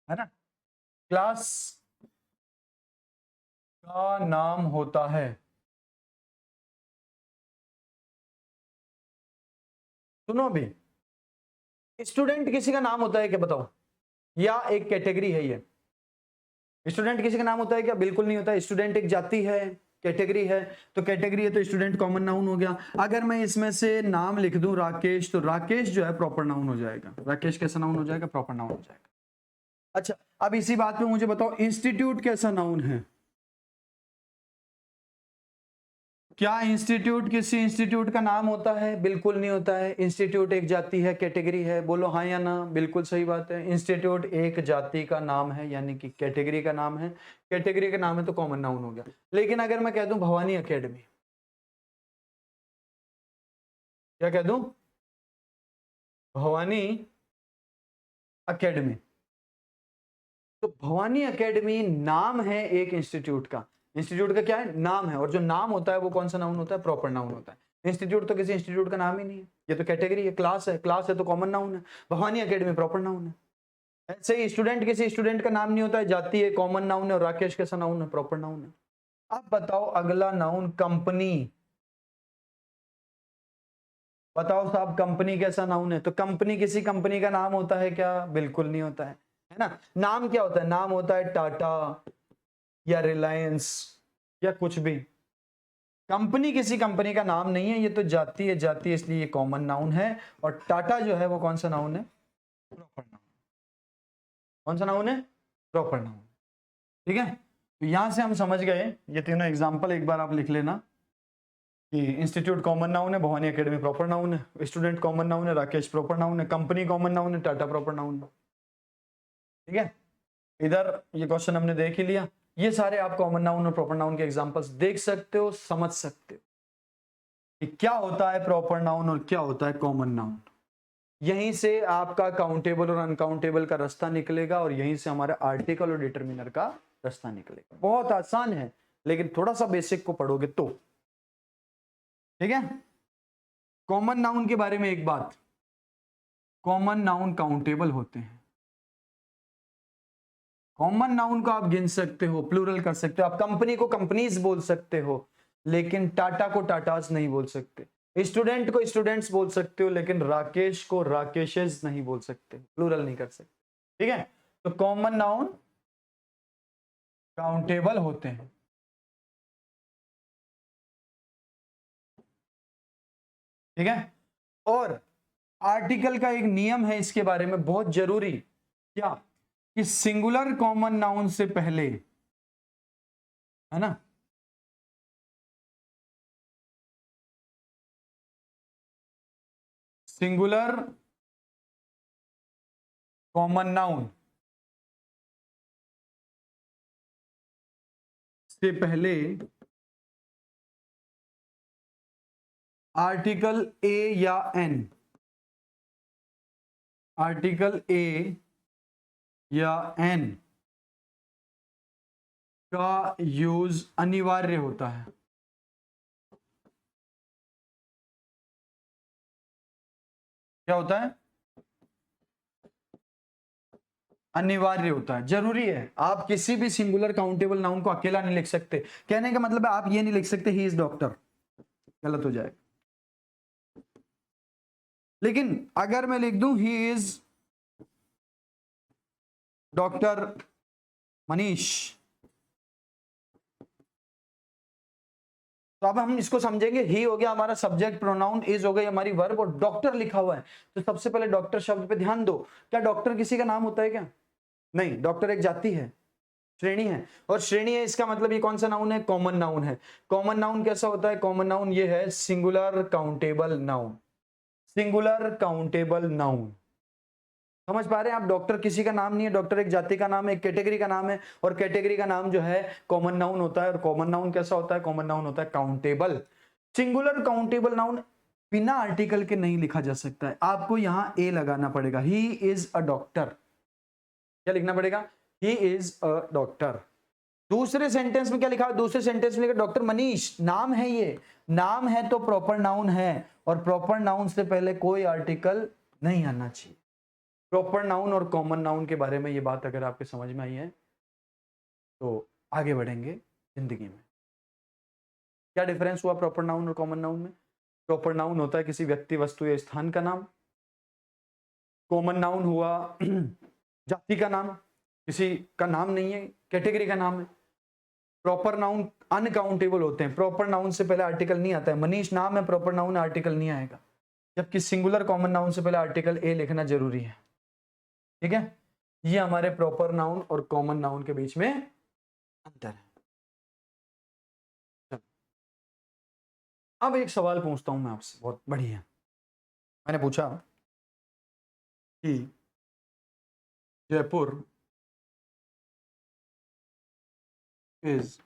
Speaker 1: है ना, क्लास का नाम होता है। सुनो, अभी स्टूडेंट किसी का नाम होता है क्या? बताओ। या एक कैटेगरी है ये? स्टूडेंट किसी का नाम होता है क्या? बिल्कुल नहीं होता है। स्टूडेंट एक जाति है, कैटेगरी है, तो कैटेगरी है तो स्टूडेंट कॉमन नाउन हो गया। अगर मैं इसमें से नाम लिख दूं राकेश, तो राकेश जो है प्रॉपर नाउन हो जाएगा। राकेश कैसा नाउन हो जाएगा? प्रॉपर नाउन हो जाएगा। अच्छा, अब इसी बात पे मुझे बताओ, इंस्टीट्यूट कैसा नाउन है? क्या इंस्टीट्यूट किसी इंस्टीट्यूट का नाम होता है? बिल्कुल नहीं होता है। इंस्टीट्यूट एक जाति है, कैटेगरी है। बोलो हाँ या ना। बिल्कुल सही बात है, इंस्टीट्यूट एक जाति का नाम है, यानी कि कैटेगरी का नाम है। कैटेगरी का नाम है तो कॉमन नाउन हो गया। लेकिन अगर मैं कह दूं भवानी एकेडमी, क्या कह दूं? भवानी एकेडमी, तो भवानी एकेडमी नाम है एक इंस्टीट्यूट का। इंस्टीट्यूट का क्या है? नाम है, और जो नाम होता है वो कौन सा नाउन होता है? प्रॉपर नाउन होता है। इंस्टीट्यूट तो किसी इंस्टीट्यूट का नाम ही नहीं है, ये तो कैटेगरी है, क्लास है, क्लास है तो कॉमन नाउन है। भवानी एकेडमी प्रॉपर नाउन है। ऐसे ही स्टूडेंट किसी स्टूडेंट का नाम नहीं होता है, जाति है, कॉमन नाउन है, और राकेश कैसा नाउन है? प्रॉपर नाउन है। अब बताओ अगला नाउन कंपनी। बताओ साहब, कंपनी कैसा नाउन है? तो कंपनी किसी कंपनी का नाम होता है क्या? बिल्कुल नहीं होता है। है ना। नाम क्या होता है, नाम होता है टाटा या रिलायंस या कुछ भी। कंपनी किसी कंपनी का नाम नहीं है, ये तो जाति है, जाति इसलिए ये कॉमन नाउन है। और टाटा जो है वो कौन सा नाउन है, प्रॉपर नाउन। कौन सा नाउन है, प्रॉपर नाउन। ठीक है, तो यहां से हम समझ गए ये तीनों एग्जांपल, एक बार आप लिख लेना कि इंस्टीट्यूट कॉमन नाउन है, भवानी एकेडमी प्रॉपर नाउन है, स्टूडेंट कॉमन नाउन है, राकेश प्रॉपर नाउन है, कंपनी कॉमन नाउन है, टाटा प्रॉपर नाउन है। ठीक है, इधर ये क्वेश्चन हमने देख ही लिया। ये सारे आप कॉमन नाउन और प्रॉपर नाउन के एग्जांपल्स देख सकते हो, समझ सकते हो कि क्या होता है प्रॉपर नाउन और क्या होता है कॉमन नाउन। यहीं से आपका काउंटेबल और अनकाउंटेबल का रास्ता निकलेगा और यहीं से हमारा आर्टिकल और डिटरमिनर का रास्ता निकलेगा। बहुत आसान है, लेकिन थोड़ा सा बेसिक को पढ़ोगे तो। ठीक है, कॉमन नाउन के बारे में एक बात, कॉमन नाउन काउंटेबल होते हैं। कॉमन नाउन को आप गिन सकते हो, प्लूरल कर सकते हो, आप कंपनी को कंपनीज बोल सकते हो, लेकिन टाटा को टाटास नहीं बोल सकते। स्टूडेंट को स्टूडेंट्स बोल सकते हो, लेकिन राकेश को राकेशेस नहीं बोल सकते, प्लूरल नहीं कर सकते। ठीक है, तो कॉमन नाउन काउंटेबल होते हैं। ठीक है, और आर्टिकल का एक नियम है इसके बारे में बहुत जरूरी, क्या कि सिंगुलर कॉमन नाउन से पहले, है ना, सिंगुलर कॉमन नाउन से पहले आर्टिकल ए या एन, आर्टिकल ए या एन का यूज अनिवार्य होता है। क्या होता है, अनिवार्य होता है, जरूरी है। आप किसी भी सिंगुलर काउंटेबल नाउन को अकेला नहीं लिख सकते। कहने का मतलब है आप ये नहीं लिख सकते ही इज डॉक्टर, गलत हो जाएगा। लेकिन अगर मैं लिख दूं ही इज डॉक्टर मनीष, तो अब हम इसको समझेंगे। ही हो गया हमारा सब्जेक्ट प्रोनाउन, इज हो गई हमारी वर्ब, और डॉक्टर लिखा हुआ है, तो सबसे पहले डॉक्टर शब्द पे ध्यान दो। क्या डॉक्टर किसी का नाम होता है क्या, नहीं, डॉक्टर एक जाति है, श्रेणी है, और श्रेणी है इसका मतलब ये कौन सा नाउन है, कॉमन नाउन है। कॉमन नाउन कैसा होता है, कॉमन नाउन ये है singular countable noun, singular countable noun. समझ पा रहे हैं आप, डॉक्टर किसी का नाम नहीं है, डॉक्टर एक जाति का नाम है, एक कैटेगरी का नाम है, और कैटेगरी का नाम जो है कॉमन नाउन होता है। और कॉमन नाउन कैसा होता है, कॉमन नाउन होता है काउंटेबल। सिंगुलर काउंटेबल नाउन बिना आर्टिकल के नहीं लिखा जा सकता है, आपको यहां ए लगाना पड़ेगा, ही इज अ डॉक्टर। क्या लिखना पड़ेगा, ही इज अ डॉक्टर। दूसरे सेंटेंस में क्या लिखा, दूसरे सेंटेंस में लिखा डॉक्टर मनीष, नाम है, ये नाम है तो प्रॉपर नाउन है, और प्रॉपर नाउन से पहले कोई आर्टिकल नहीं आना चाहिए। प्रॉपर नाउन और कॉमन नाउन के बारे में ये बात अगर आपके समझ में आई है तो आगे बढ़ेंगे जिंदगी में। क्या डिफरेंस हुआ प्रॉपर नाउन और कॉमन नाउन में, प्रॉपर नाउन होता है किसी व्यक्ति, वस्तु या स्थान का नाम, कॉमन नाउन हुआ जाति का नाम, किसी का नाम नहीं है, कैटेगरी का नाम है। प्रॉपर नाउन अनकाउंटेबल होते हैं, प्रॉपर नाउन से पहले आर्टिकल नहीं आता है, मनीष नाम है, प्रॉपर नाउन आर्टिकल नहीं आएगा, जबकि सिंगुलर कॉमन नाउन से पहले आर्टिकल ए लिखना जरूरी है। ठीक है, ये हमारे प्रॉपर नाउन और कॉमन नाउन के बीच में अंतर है। चलो, अब एक सवाल पूछता हूं मैं आपसे, बहुत बढ़िया। मैंने पूछा कि Jaipur is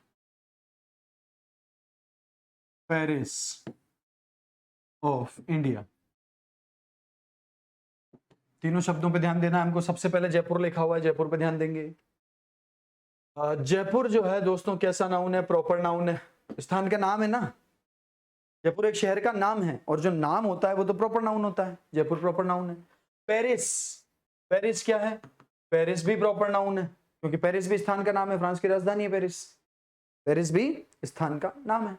Speaker 1: Paris of India. तीनों शब्दों पे ध्यान देना है हमको। सबसे पहले जयपुर लिखा हुआ है, जयपुर पे ध्यान देंगे। जयपुर जो है दोस्तों कैसा नाउन है, प्रॉपर नाउन है, स्थान का नाम है ना। जयपुर एक शहर का नाम है, और जो नाम होता है वो तो प्रॉपर नाउन होता है, जयपुर प्रॉपर नाउन है। पेरिस, पेरिस क्या है, पेरिस भी प्रॉपर नाउन है, क्योंकि पेरिस भी स्थान का नाम है, फ्रांस की राजधानी है पेरिस, पेरिस भी स्थान का नाम है।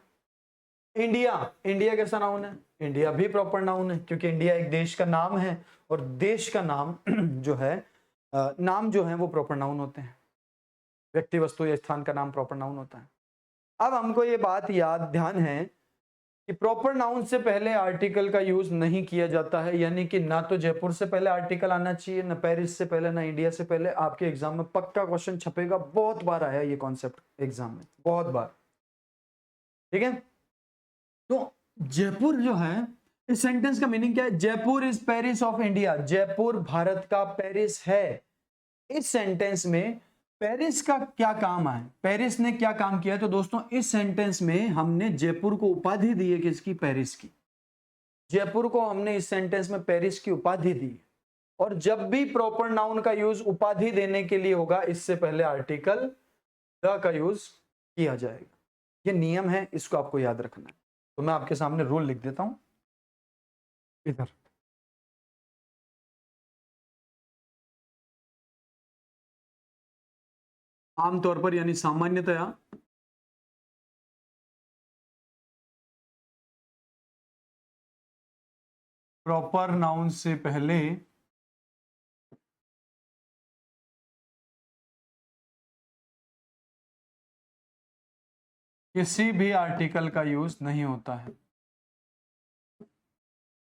Speaker 1: इंडिया, इंडिया कैसा नाउन है, इंडिया भी प्रॉपर नाउन है, क्योंकि इंडिया एक देश का नाम है, और देश का नाम जो है नाम जो है वो प्रॉपर नाउन होते हैं, व्यक्ति वस्तु या स्थान का नाम प्रॉपर नाउन होता है। अब हमको ये बात याद ध्यान है कि प्रॉपर नाउन से पहले आर्टिकल का यूज नहीं किया जाता है, यानी कि ना तो जयपुर से पहले आर्टिकल आना चाहिए, ना पेरिस से पहले, ना इंडिया से पहले। आपके एग्जाम में पक्का क्वेश्चन छपेगा, बहुत बार आया ये कॉन्सेप्ट एग्जाम में, बहुत बार। ठीक है, तो जयपुर जो है, इस सेंटेंस का मीनिंग क्या है? Jaipur is Paris of India, Jaipur Bharat का पेरिस है। इस सेंटेंस में पेरिस का क्या काम है, पेरिस ने क्या काम किया? तो दोस्तों इस सेंटेंस में हमने जयपुर को उपाधि दी है, किसकी? पेरिस की। जयपुर को हमने इस सेंटेंस में पेरिस की उपाधि दी। और जब भी प्रॉपर नाउन का यूज उपाधि देने के लिए होगा, इससे पहले आर्टिकल द का यूज किया जाएगा। ये नियम है, इसको आपको याद रखना है। तो मैं आपके सामने रूल लिख देता हूं इधर। आमतौर पर यानी सामान्यतया प्रॉपर नाउन से पहले किसी भी आर्टिकल का यूज नहीं होता है।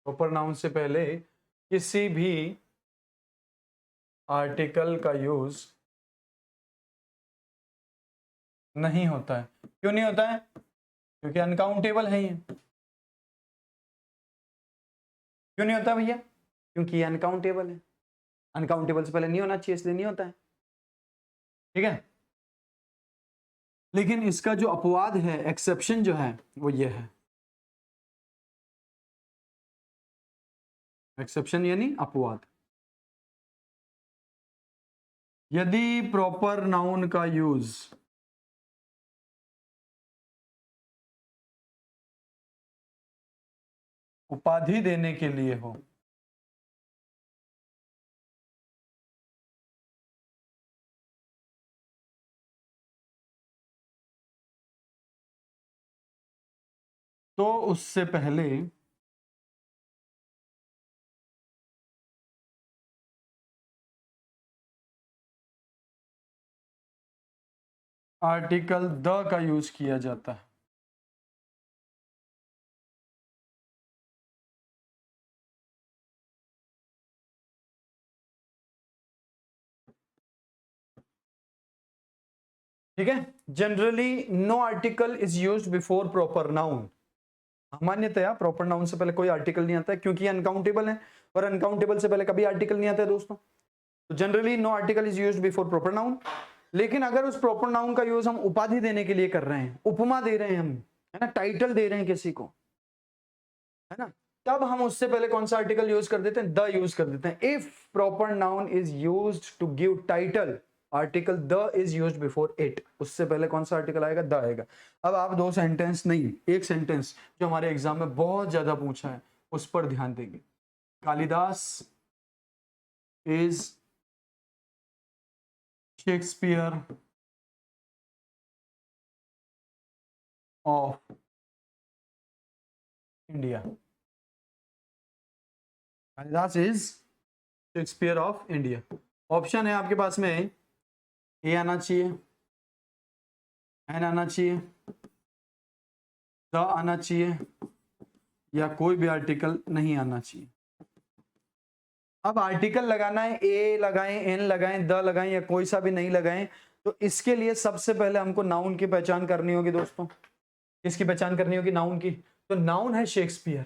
Speaker 1: प्रॉपर नाउन से पहले किसी भी आर्टिकल का यूज नहीं होता है। क्यों नहीं होता है? क्योंकि अनकाउंटेबल है ये। क्यों नहीं होता भैया? क्योंकि ये अनकाउंटेबल है। अनकाउंटेबल से पहले नहीं होना चाहिए, इसलिए नहीं होता है। ठीक है, लेकिन इसका जो अपवाद है, एक्सेप्शन जो है, वो ये है। एक्सेप्शन यानी अपवाद। यदि प्रॉपर नाउन का यूज उपाधि देने के लिए हो, तो उससे पहले आर्टिकल द का यूज किया जाता है। ठीक है, generally no article is used before proper noun. सामान्यतया प्रॉपर नाउन से पहले कोई आर्टिकल नहीं आता है, क्योंकि अनकाउंटेबल है, और अनकाउंटेबल से पहले कभी आर्टिकल नहीं आता है दोस्तों। तो generally no article is used before proper noun. लेकिन अगर उस प्रॉपर नाउन का यूज हम उपाधि देने के लिए कर रहे हैं, उपमा दे रहे हैं हम, है ना, टाइटल दे रहे हैं किसी को, है ना, तब हम उससे पहले कौन सा आर्टिकल यूज कर देते हैं? द यूज कर देते हैं। If proper noun is used to give title, article the is used before it. उससे पहले कौन सा आर्टिकल आएगा? द आएगा। अब आप दो सेंटेंस नहीं, एक सेंटेंस जो हमारे एग्जाम में बहुत ज्यादा पूछा है, उस पर ध्यान देंगे। Kalidas is Shakespeare of India. Kalidas is Shakespeare of India. Option है आपके पास में, ए आना चाहिए, एन आना चाहिए, द आना चाहिए, या कोई भी आर्टिकल नहीं आना चाहिए। अब आर्टिकल लगाना है, ए लगाएं, एन लगाएं, द लगाएं, या कोई सा भी नहीं लगाएं। तो इसके लिए सबसे पहले हमको नाउन की पहचान करनी होगी दोस्तों। किसकी पहचान करनी होगी? नाउन की। तो नाउन है शेक्सपियर,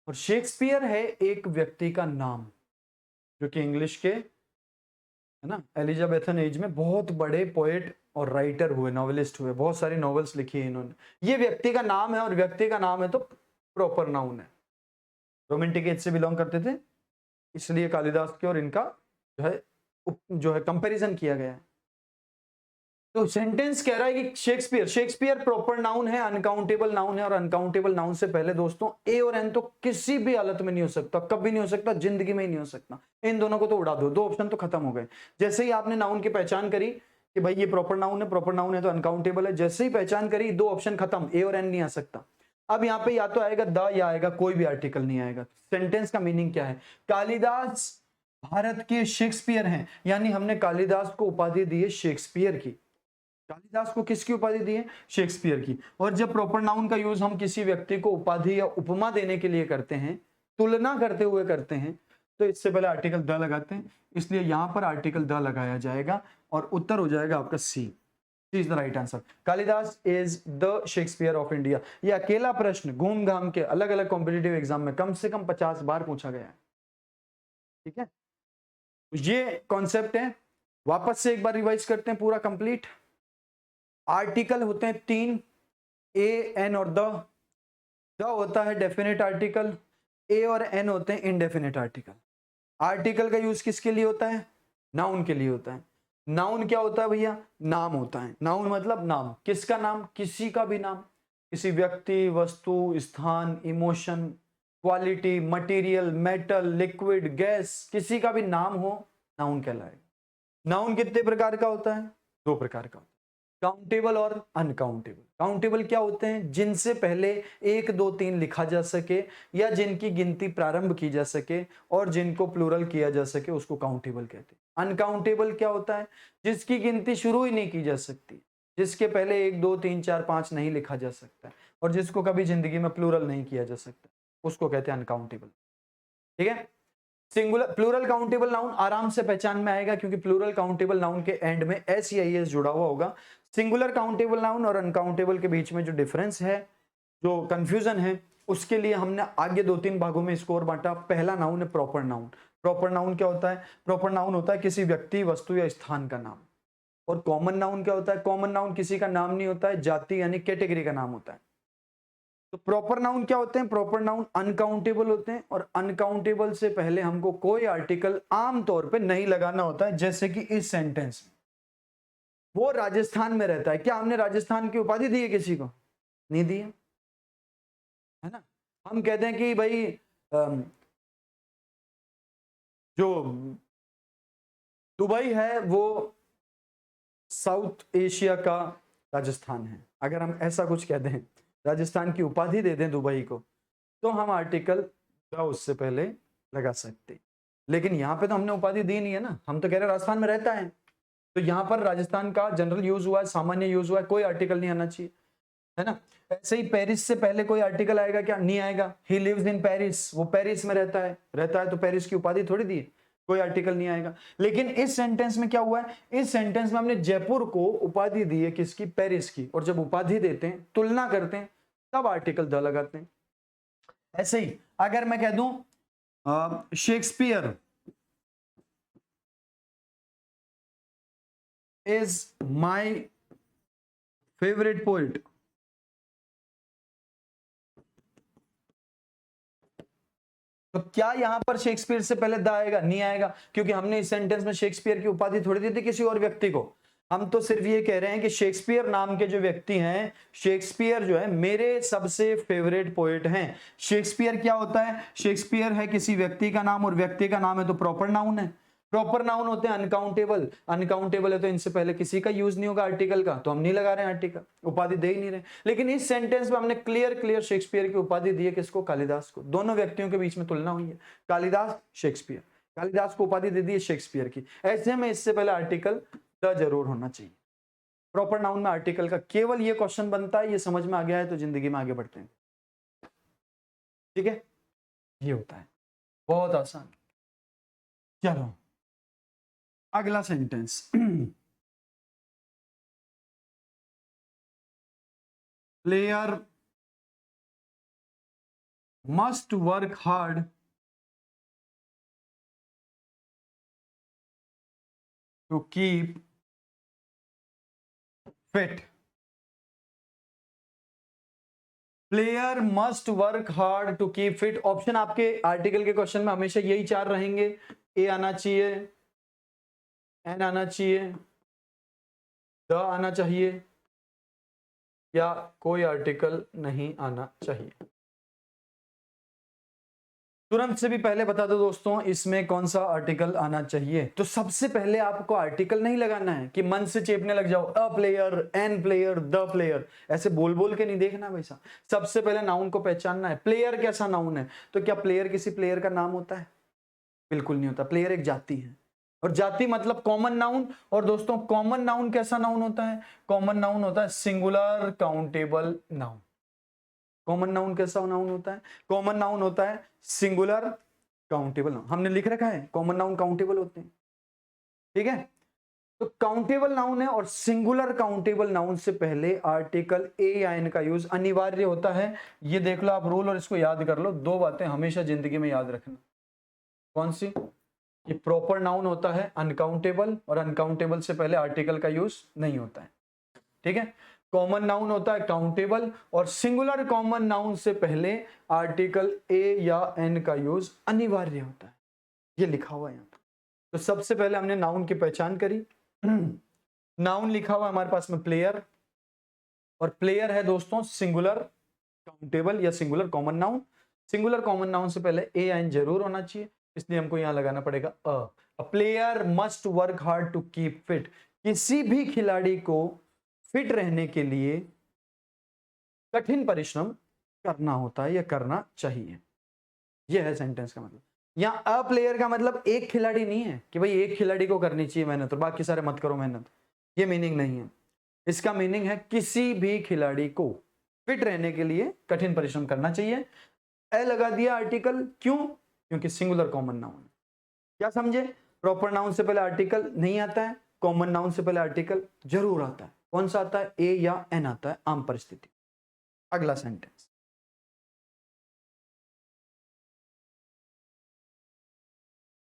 Speaker 1: और शेक्सपियर है एक व्यक्ति का नाम, जो कि इंग्लिश के, है ना, एलिजाबेथन एज में बहुत बड़े पोएट और राइटर हुए, नॉवेलिस्ट हुए, बहुत सारी नॉवेल्स लिखी है इन्होंने। ये व्यक्ति का नाम है, और व्यक्ति का नाम है तो प्रॉपर नाउन है। रोमांटिक एज से बिलोंग करते थे, इसलिए कालिदास के और इनका जो है कंपैरिजन किया गया है। तो सेंटेंस कह रहा है कि शेक्सपियर, शेक्सपियर प्रॉपर नाउन है, अनकाउंटेबल नाउन है, और अनकाउंटेबल नाउन से पहले दोस्तों ए और एन तो किसी भी हालत में नहीं हो सकता, कभी नहीं हो सकता, जिंदगी में ही नहीं हो सकता। इन दोनों को तो उड़ा दो, दो ऑप्शन तो खत्म हो गए। जैसे ही आपने नाउन की पहचान करी कि भाई ये प्रॉपर नाउन है, प्रॉपर नाउन है तो अनकाउंटेबल है, जैसे ही पहचान करी, दो ऑप्शन खत्म, ए और एन नहीं आ सकता। अब यहाँ पे या तो आएगा द, या आएगा कोई भी आर्टिकल नहीं आएगा। सेंटेंस का मीनिंग क्या है? कालिदास भारत के शेक्सपियर हैं, यानी हमने कालिदास को उपाधि दी है शेक्सपियर की। कालिदास को किसकी उपाधि दी है? शेक्सपियर की। और जब प्रॉपर नाउन का यूज हम किसी व्यक्ति को उपाधि या उपमा देने के लिए करते हैं, तुलना करते हुए करते हैं, तो इससे पहले आर्टिकल द लगाते हैं, इसलिए यहां पर आर्टिकल द लगाया जाएगा और उत्तर हो जाएगा आपका C. Is the right answer. Kalidas is the Shakespeare of India. ये अकेला प्रश्न घूम घाम के अलग अलग कॉम्पिटिटिव एग्जाम में कम से कम 50 बार पूछा गया है। ठीक है, ये कॉन्सेप्ट है। वापस से एक बार रिवाइज करते हैं पूरा कंप्लीट। आर्टिकल होते हैं 3, ए, एन और द होता है डेफिनेट आर्टिकल, ए और एन होते हैं इनडेफिनेट आर्टिकल। आर्टिकल का यूज किसके लिए होता है? नाउन के लिए होता है। नाउन क्या होता है भैया? नाम होता है। नाउन मतलब नाम। किसका नाम? किसी का भी नाम, किसी व्यक्ति, वस्तु, स्थान, emotion, quality, material, metal, liquid, gas, किसी का भी नाम हो, नाउन कहलाएगा। नाउन कितने प्रकार का होता है? 2 प्रकार का होता है, काउंटेबल और अनकाउंटेबल। काउंटेबल क्या होते हैं? जिनसे पहले 1, 2, 3 लिखा जा सके या जिनकी गिनती प्रारंभ की जा सके और जिनको प्लूरल किया जा सके, उसको काउंटेबल कहते हैं। अनकाउंटेबल क्या होता है? जिसकी गिनती शुरू ही नहीं की जा सकती, जिसके पहले 1, 2, 3, 4, 5 नहीं लिखा जा सकता और जिसको कभी जिंदगी में प्लूरल नहीं किया जा सकता, उसको कहते हैं अनकाउंटेबल। ठीक है, सिंगुलर प्लूरल काउंटेबल नाउन आराम से पहचान में आएगा, क्योंकि प्लूरल काउंटेबल नाउन के एंड में एस या एस जुड़ा हुआ होगा। सिंगुलर काउंटेबल नाउन और अनकाउंटेबल के बीच में जो डिफरेंस है, जो कंफ्यूजन है, उसके लिए हमने आगे 2-3 भागों में स्कोर बांटा। पहला नाउन है प्रॉपर नाउन। प्रॉपर नाउन क्या होता है? प्रॉपर नाउन होता है किसी व्यक्ति, वस्तु या स्थान का नाम। और कॉमन नाउन क्या होता है? कॉमन नाउन किसी का नाम नहीं होता है, जाति यानी कैटेगरी का नाम होता है। तो प्रॉपर नाउन क्या होते हैं? प्रॉपर नाउन अनकाउंटेबल होते हैं और अनकाउंटेबल से पहले हमको कोई आर्टिकल आमतौर पे नहीं लगाना होता है, जैसे कि इस सेंटेंस में, वो राजस्थान में रहता है। क्या हमने राजस्थान की उपाधि दी है किसी को? नहीं दी है ना। हम कहते हैं कि भाई जो दुबई है वो साउथ एशिया का राजस्थान है। अगर हम ऐसा कुछ कहते हैं, राजस्थान की उपाधि दे दें दुबई को, तो हम आर्टिकल का उससे पहले लगा सकते। लेकिन यहाँ पे तो हमने उपाधि दी नहीं है ना, हम तो कह रहे हैं राजस्थान में रहता है, तो यहाँ पर राजस्थान का जनरल यूज हुआ है, सामान्य यूज हुआ है, कोई आर्टिकल नहीं आना चाहिए, है ना। ऐसे ही पेरिस से पहले कोई आर्टिकल आएगा क्या? नहीं आएगा। ही लिव्स इन पेरिस, वो पेरिस में रहता है तो पेरिस की उपाधि थोड़ी दी है, कोई आर्टिकल नहीं आएगा। लेकिन इस सेंटेंस में क्या हुआ है? इस सेंटेंस में हमने जयपुर को उपाधि दी है, किसकी? पेरिस की। और जब उपाधि देते हैं, तुलना करते हैं, तब आर्टिकल द लगाते हैं। ऐसे ही अगर मैं कह दूं Shakespeare is my favourite poet, तो क्या यहां पर शेक्सपियर से पहले द आएगा? नहीं आएगा, क्योंकि हमने इस सेंटेंस में शेक्सपियर की उपाधि थोड़ी दी थी किसी और व्यक्ति को। हम तो सिर्फ ये कह रहे हैं कि शेक्सपियर नाम के जो व्यक्ति हैं, शेक्सपियर जो है मेरे सबसे फेवरेट पोएट हैं। शेक्सपियर क्या होता है? शेक्सपियर है किसी व्यक्ति का नाम, और व्यक्ति का नाम है तो प्रॉपर नाउन है। प्रॉपर नाउन होते हैं अनकाउंटेबल। अनकाउंटेबल है तो इनसे पहले किसी का यूज नहीं होगा आर्टिकल का, तो हम नहीं लगा रहे हैं आर्टिकल, उपाधि दे ही नहीं रहे। लेकिन इस सेंटेंस में हमने क्लियर शेक्सपियर की उपाधि दी है, किसको? कालिदास को। दोनों व्यक्तियों के बीच में तुलना हुई है, कालिदास शेक्सपियर। कालिदास को उपाधि दे दी है शेक्सपियर की। ऐसे में इससे पहले आर्टिकल द जरूर होना चाहिए। प्रॉपर नाउन में आर्टिकल का केवल ये क्वेश्चन बनता है, ये समझ में आ गया है तो जिंदगी में आगे बढ़ते हैं। ठीक है, ये होता है, बहुत आसान। चलो अगला sentence. Player must work hard to keep fit. Player must work hard to keep fit. Option आपके आर्टिकल के क्वेश्चन में हमेशा यही 4 रहेंगे। ए आना चाहिए, एन आना चाहिए, द आना चाहिए, या कोई आर्टिकल नहीं आना चाहिए। तुरंत से भी पहले बता दो दोस्तों, इसमें कौन सा आर्टिकल आना चाहिए। तो सबसे पहले आपको आर्टिकल नहीं लगाना है कि मन से चेपने लग जाओ, a player, an player, the player, ऐसे बोल बोल के नहीं देखना वैसा। सबसे पहले नाउन को पहचानना है। प्लेयर कैसा नाउन है? तो क्या प्लेयर किसी प्लेयर का नाम होता है? बिल्कुल नहीं होता। प्लेयर एक जाति है, और जाति मतलब कॉमन नाउन। और दोस्तों कॉमन नाउन कैसा नाउन होता है? कॉमन नाउन होता है singular countable noun. Common noun कैसा नाउन होता है? कॉमन नाउन होता है सिंगुलर काउंटेबल नाउन। हमने लिख रखा है कॉमन नाउन काउंटेबल होते हैं, ठीक है। तो काउंटेबल नाउन है, और सिंगुलर काउंटेबल नाउन से पहले आर्टिकल ए या एन का यूज अनिवार्य होता है। ये देख लो आप रूल, और इसको याद कर लो। दो बातें हमेशा जिंदगी में याद रखना। कौन सी? ये प्रॉपर नाउन होता है अनकाउंटेबल, और अनकाउंटेबल से पहले आर्टिकल का यूज नहीं होता है, ठीक है। कॉमन नाउन होता है काउंटेबल, और सिंगुलर कॉमन नाउन से पहले आर्टिकल ए या एन का यूज अनिवार्य होता है। ये लिखा हुआ है यहाँ पे। तो सबसे पहले हमने नाउन की पहचान करी। नाउन लिखा हुआ हमारे पास में प्लेयर, और प्लेयर है दोस्तों सिंगुलर काउंटेबल या singular common noun. Singular common noun से पहले ए या एन जरूर होना चाहिए, इसलिए हमको यहां लगाना पड़ेगा a player must work hard to keep fit. किसी भी खिलाड़ी को फिट रहने के लिए कठिन परिश्रम करना होता है या करना चाहिए। यह है सेंटेंस का मतलब। यहां अ प्लेयर का मतलब एक खिलाड़ी नहीं है कि भाई एक खिलाड़ी को करनी चाहिए मेहनत और बाकी सारे मत करो मेहनत, ये मीनिंग नहीं है। इसका मीनिंग है किसी भी खिलाड़ी को फिट रहने के लिए कठिन परिश्रम करना चाहिए। ए लगा दिया आर्टिकल, क्यों? क्योंकि सिंगुलर कॉमन नाउन है। क्या समझे? प्रॉपर नाउन से पहले आर्टिकल नहीं आता है, कॉमन नाउन से पहले आर्टिकल जरूर आता है। कौन सा आता है? ए या एन आता है आम परिस्थिति। अगला sentence,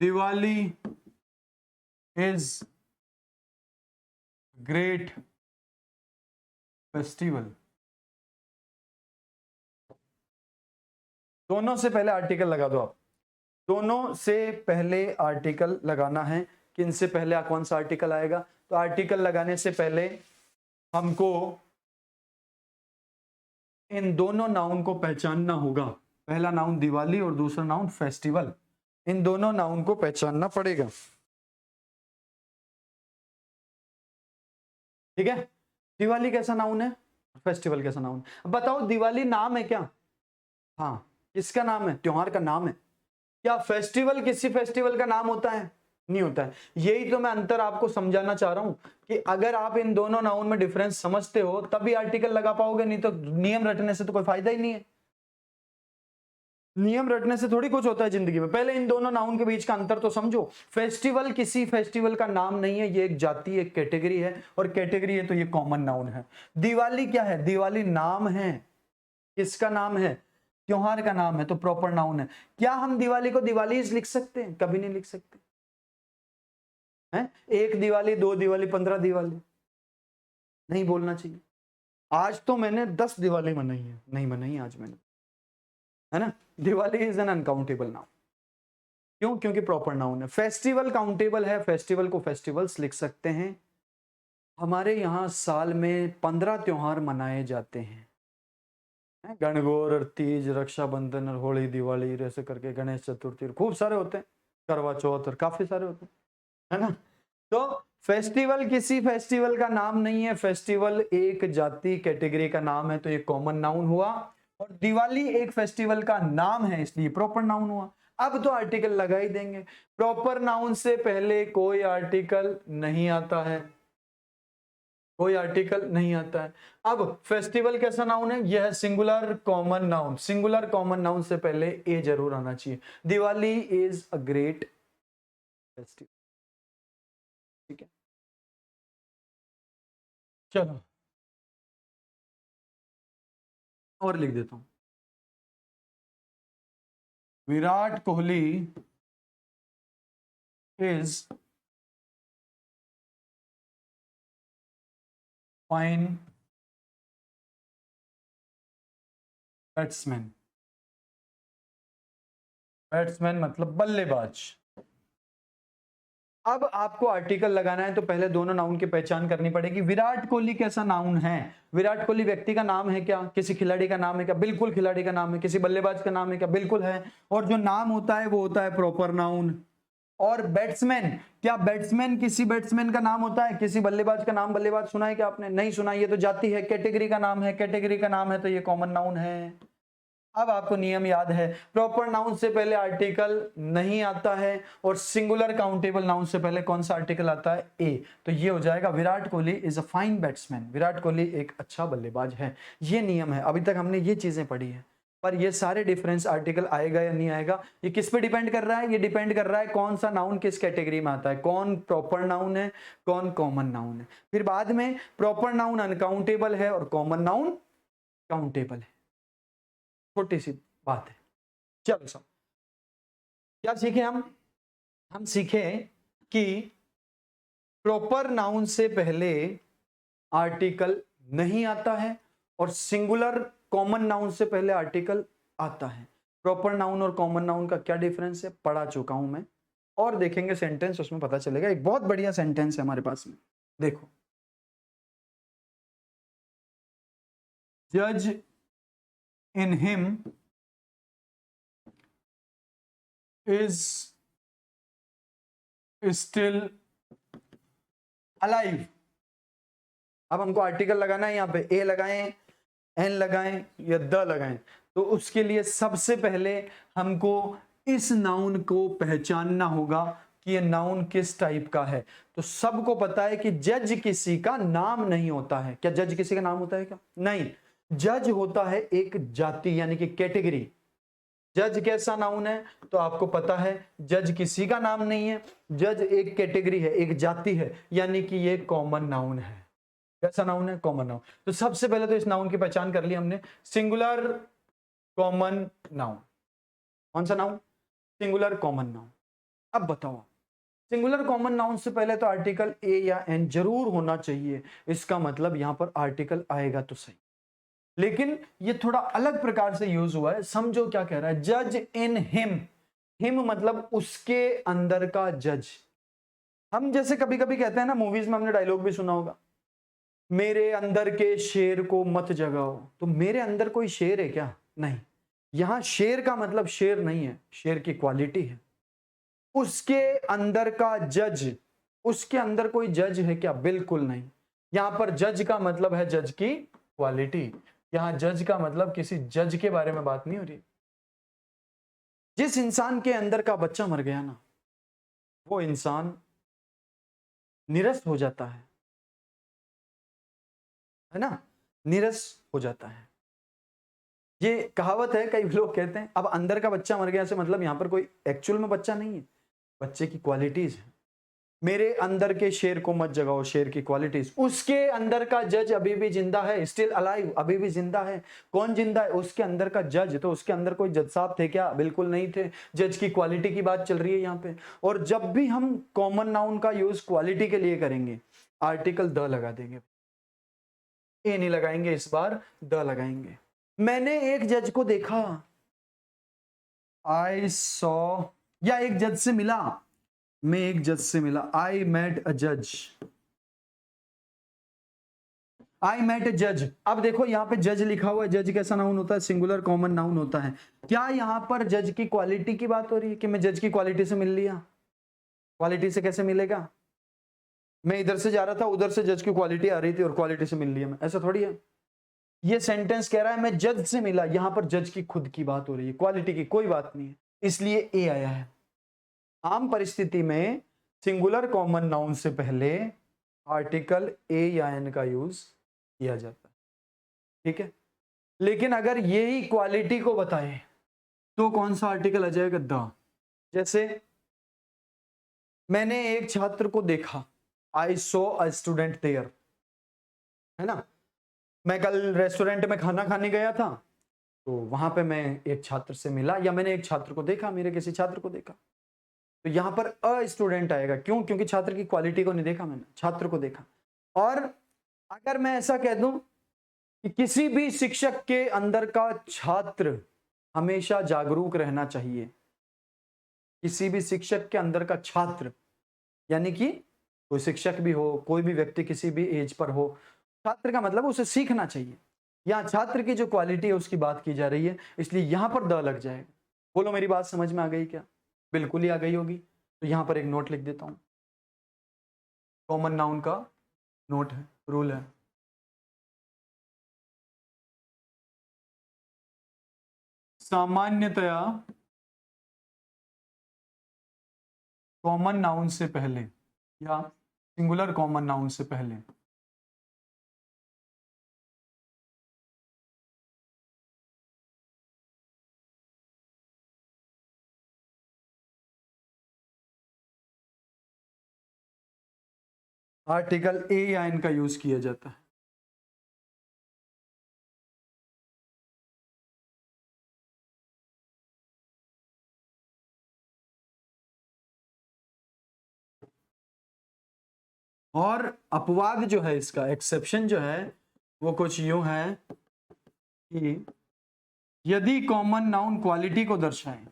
Speaker 1: Diwali is great festival. दोनों से पहले आर्टिकल लगा दो आप। दोनों से पहले आर्टिकल लगाना है। किन से पहले कौन सा आर्टिकल आएगा? तो आर्टिकल लगाने से पहले हमको इन दोनों नाउन को पहचानना होगा। पहला नाउन दिवाली और दूसरा नाउन फेस्टिवल। इन दोनों नाउन को पहचानना पड़ेगा, ठीक है। दिवाली कैसा नाउन है, फेस्टिवल कैसा नाउन है? बताओ, दिवाली नाम है क्या? हाँ, किसका नाम है? त्योहार का नाम है। क्या फेस्टिवल किसी फेस्टिवल का नाम होता है? नहीं होता है। यही तो मैं अंतर आपको समझाना चाह रहा हूं कि अगर आप इन दोनों नाउन में डिफरेंस समझते हो तभी आर्टिकल लगा पाओगे, नहीं तो नियम रटने से तो कोई फायदा ही नहीं है। नियम रटने से थोड़ी कुछ होता है जिंदगी में। पहले इन दोनों नाउन के बीच का अंतर तो समझो। फेस्टिवल किसी फेस्टिवल का नाम नहीं है, ये एक जाति, एक कैटेगरी है, और कैटेगरी है तो ये कॉमन नाउन है। दिवाली क्या है? दिवाली नाम है। किसका नाम है? त्योहार का नाम है, तो प्रॉपर नाउन है। क्या हम दिवाली को दिवालीज लिख सकते हैं? कभी नहीं लिख सकते हैं। एक दिवाली, दो दिवाली, 15 दिवाली नहीं बोलना चाहिए। आज तो मैंने 10 दिवाली मनाई है, नहीं मनाई आज मैंने, है ना। Diwali is an uncountable noun. क्यों? क्योंकि प्रॉपर नाउन है। फेस्टिवल काउंटेबल है, फेस्टिवल को फेस्टिवल्स लिख सकते हैं। हमारे यहाँ साल में 15 त्योहार मनाए जाते हैं। गणगौर और तीज, रक्षाबंधन और होली, दिवाली, ऐसे करके गणेश चतुर्थी, खूब सारे होते हैं, करवा चौथ, और काफी सारे होते हैं, है ना। तो फेस्टिवल किसी फेस्टिवल का नाम नहीं है। फेस्टिवल एक जाति, कैटेगरी का नाम है, तो ये कॉमन नाउन हुआ। और दिवाली एक फेस्टिवल का नाम है, इसलिए प्रॉपर नाउन हुआ। अब तो आर्टिकल लगा ही देंगे। प्रॉपर नाउन से पहले कोई आर्टिकल नहीं आता है, कोई आर्टिकल नहीं आता है। अब फेस्टिवल कैसा नाउन है? यह है singular common noun. Singular common noun से पहले ए जरूर आना चाहिए। Diwali is a great festival, ठीक है। चलो और लिख देता हूं, Virat Kohli is fine batsman. Batsman मतलब बल्लेबाज। अब आपको आर्टिकल लगाना है तो पहले दोनों नाउन की पहचान करनी पड़ेगी। विराट कोहली कैसा नाउन है? विराट कोहली व्यक्ति का नाम है क्या? किसी खिलाड़ी का नाम है क्या? बिल्कुल खिलाड़ी का नाम है। किसी बल्लेबाज का नाम है क्या? बिल्कुल है। और जो नाम होता है वो होता है प्रॉपर नाउन। और बैट्समैन, क्या बैट्समैन किसी बैट्समैन का नाम होता है? किसी बल्लेबाज का नाम बल्लेबाज सुना है क्या आपने? नहीं सुना। ये तो जाति है, कैटेगरी का नाम है। कैटेगरी का नाम है तो ये कॉमन नाउन है। अब आपको नियम याद है, प्रॉपर नाउन से पहले आर्टिकल नहीं आता है और सिंगुलर काउंटेबल नाउन से पहले कौन सा आर्टिकल आता है? ए। तो ये हो जाएगा Virat Kohli is a fine batsman, Virat Kohli एक अच्छा बल्लेबाज है। ये नियम है, अभी तक हमने ये चीजें पढ़ी है। पर ये सारे डिफरेंस आर्टिकल आएगा या नहीं आएगा, ये किस पे डिपेंड कर रहा है? ये डिपेंड कर रहा है कौन सा नाउन किस कैटेगरी में आता है, कौन प्रॉपर नाउन है, कौन कॉमन नाउन है। फिर बाद में प्रॉपर नाउन अनकाउंटेबल है और कॉमन नाउन काउंटेबल है। छोटी सी बात है। चलो सब क्या सीखे हम सीखे कि प्रॉपर नाउन से पहले आर्टिकल नहीं आता है और सिंगुलर कॉमन नाउन से पहले आर्टिकल आता है। प्रॉपर नाउन और कॉमन नाउन का क्या डिफरेंस है पढ़ा चुका हूं मैं, और देखेंगे सेंटेंस, उसमें पता चलेगा। एक बहुत बढ़िया सेंटेंस है हमारे पास में, देखो, जज in him is still alive. अब हमको आर्टिकल लगाना है, यहां पे ए लगाएं, एन लगाएं या द लगाएं, तो उसके लिए सबसे पहले हमको इस नाउन को पहचानना होगा कि ये नाउन किस टाइप का है। तो सबको पता है कि जज किसी का नाम नहीं होता है। क्या जज किसी का नाम होता है? क्या नहीं, जज होता है एक जाति यानी कि कैटेगरी। जज कैसा नाउन है? तो आपको पता है जज किसी का नाम नहीं है, जज एक कैटेगरी है, एक जाति है, यानी कि ये कॉमन नाउन है। कैसा नाउन है? Common noun. तो सबसे पहले तो इस नाउन की पहचान कर ली हमने, सिंगुलर कॉमन नाउन। कौन सा नाउन? Singular common noun. अब बताओ, सिंगुलर कॉमन नाउन से पहले तो आर्टिकल ए या एन जरूर होना चाहिए, इसका मतलब यहां पर आर्टिकल आएगा तो सही। लेकिन ये थोड़ा अलग प्रकार से यूज हुआ है, समझो क्या कह रहा है। जज इन हिम, हिम मतलब उसके अंदर का जज। हम जैसे कभी कभी कहते हैं ना, मूवीज में हमने डायलॉग भी सुना होगा, मेरे अंदर के शेर को मत जगाओ। तो मेरे अंदर कोई शेर है क्या? नहीं, यहां शेर का मतलब शेर नहीं है, शेर की क्वालिटी है। उसके अंदर का जज, उसके अंदर कोई जज है क्या? बिल्कुल नहीं। यहां पर जज का मतलब है जज की क्वालिटी। यहां जज का मतलब किसी जज के बारे में बात नहीं हो रही। जिस इंसान के अंदर का बच्चा मर गया ना, वो इंसान निरस्त हो जाता है ना, निरस हो जाता है। ये कहावत है, कई लोग कहते हैं अब अंदर का बच्चा मर गया से मतलब यहां पर कोई एक्चुअल में बच्चा नहीं है, बच्चे की क्वालिटीज है। मेरे अंदर के शेर को मत जगाओ, शेर की क्वालिटीज। उसके अंदर का जज अभी भी जिंदा है, स्टिल अलाइव, अभी भी जिंदा है। कौन जिंदा है? उसके अंदर का जज। तो उसके अंदर कोई जज साहब थे क्या? बिल्कुल नहीं थे। जज की क्वालिटी की बात चल रही है यहाँ पे। और जब भी हम कॉमन नाउन का यूज क्वालिटी के लिए करेंगे, आर्टिकल द लगा देंगे, ए नहीं लगाएंगे, इस बार द लगाएंगे। मैंने एक जज को देखा, आई सॉ, या एक जज से मिला, मैं एक जज से मिला, आई मेट अ जज, आई मेट अ जज। अब देखो यहां पे जज लिखा हुआ है, जज कैसा नाउन होता है? सिंगुलर कॉमन नाउन होता है। क्या यहां पर जज की क्वालिटी की बात हो रही है कि मैं जज की क्वालिटी से मिल लिया? क्वालिटी से कैसे मिलेगा? मैं इधर से जा रहा था, उधर से जज की क्वालिटी आ रही थी और क्वालिटी से मिल लिया मैं, ऐसा थोड़ी है। ये सेंटेंस कह रहा है मैं जज से मिला, यहां पर जज की खुद की बात हो रही है, क्वालिटी की कोई बात नहीं है, इसलिए ए आया है। आम परिस्थिति में सिंगुलर कॉमन नाउन से पहले आर्टिकल ए या एन का यूज किया जाता है, ठीक है। लेकिन अगर यही क्वालिटी को बताए तो कौन सा आर्टिकल आ जाएगा? द। जैसे मैंने एक छात्र को देखा, आई सो अ स्टूडेंट देयर, है ना। मैं कल रेस्टोरेंट में खाना खाने गया था, तो वहां पे मैं एक छात्र से मिला, या मैंने एक छात्र को देखा, मेरे किसी छात्र को देखा। तो यहां पर अ स्टूडेंट आएगा, क्यों? क्योंकि छात्र की क्वालिटी को नहीं देखा मैंने, छात्र को देखा। और अगर मैं ऐसा कह दूं कि किसी भी शिक्षक के अंदर का छात्र हमेशा जागरूक रहना चाहिए, किसी भी शिक्षक के अंदर का छात्र, यानी कि कोई शिक्षक भी हो, कोई भी व्यक्ति किसी भी एज पर हो, छात्र का मतलब उसे सीखना चाहिए। यहाँ छात्र की जो क्वालिटी है उसकी बात की जा रही है, इसलिए यहां पर द लग जाएगा। बोलो मेरी बात समझ में आ गई क्या? बिल्कुल ही आ गई होगी। तो यहां पर एक नोट लिख देता हूं, कॉमन नाउन का नोट है, रूल है।
Speaker 2: सामान्यतया कॉमन नाउन से पहले या सिंगुलर कॉमन नाउन से पहले आर्टिकल ए या एन का यूज किया जाता है। और अपवाद जो है, इसका एक्सेप्शन जो है वो कुछ यूं है कि यदि कॉमन नाउन क्वालिटी को दर्शाए,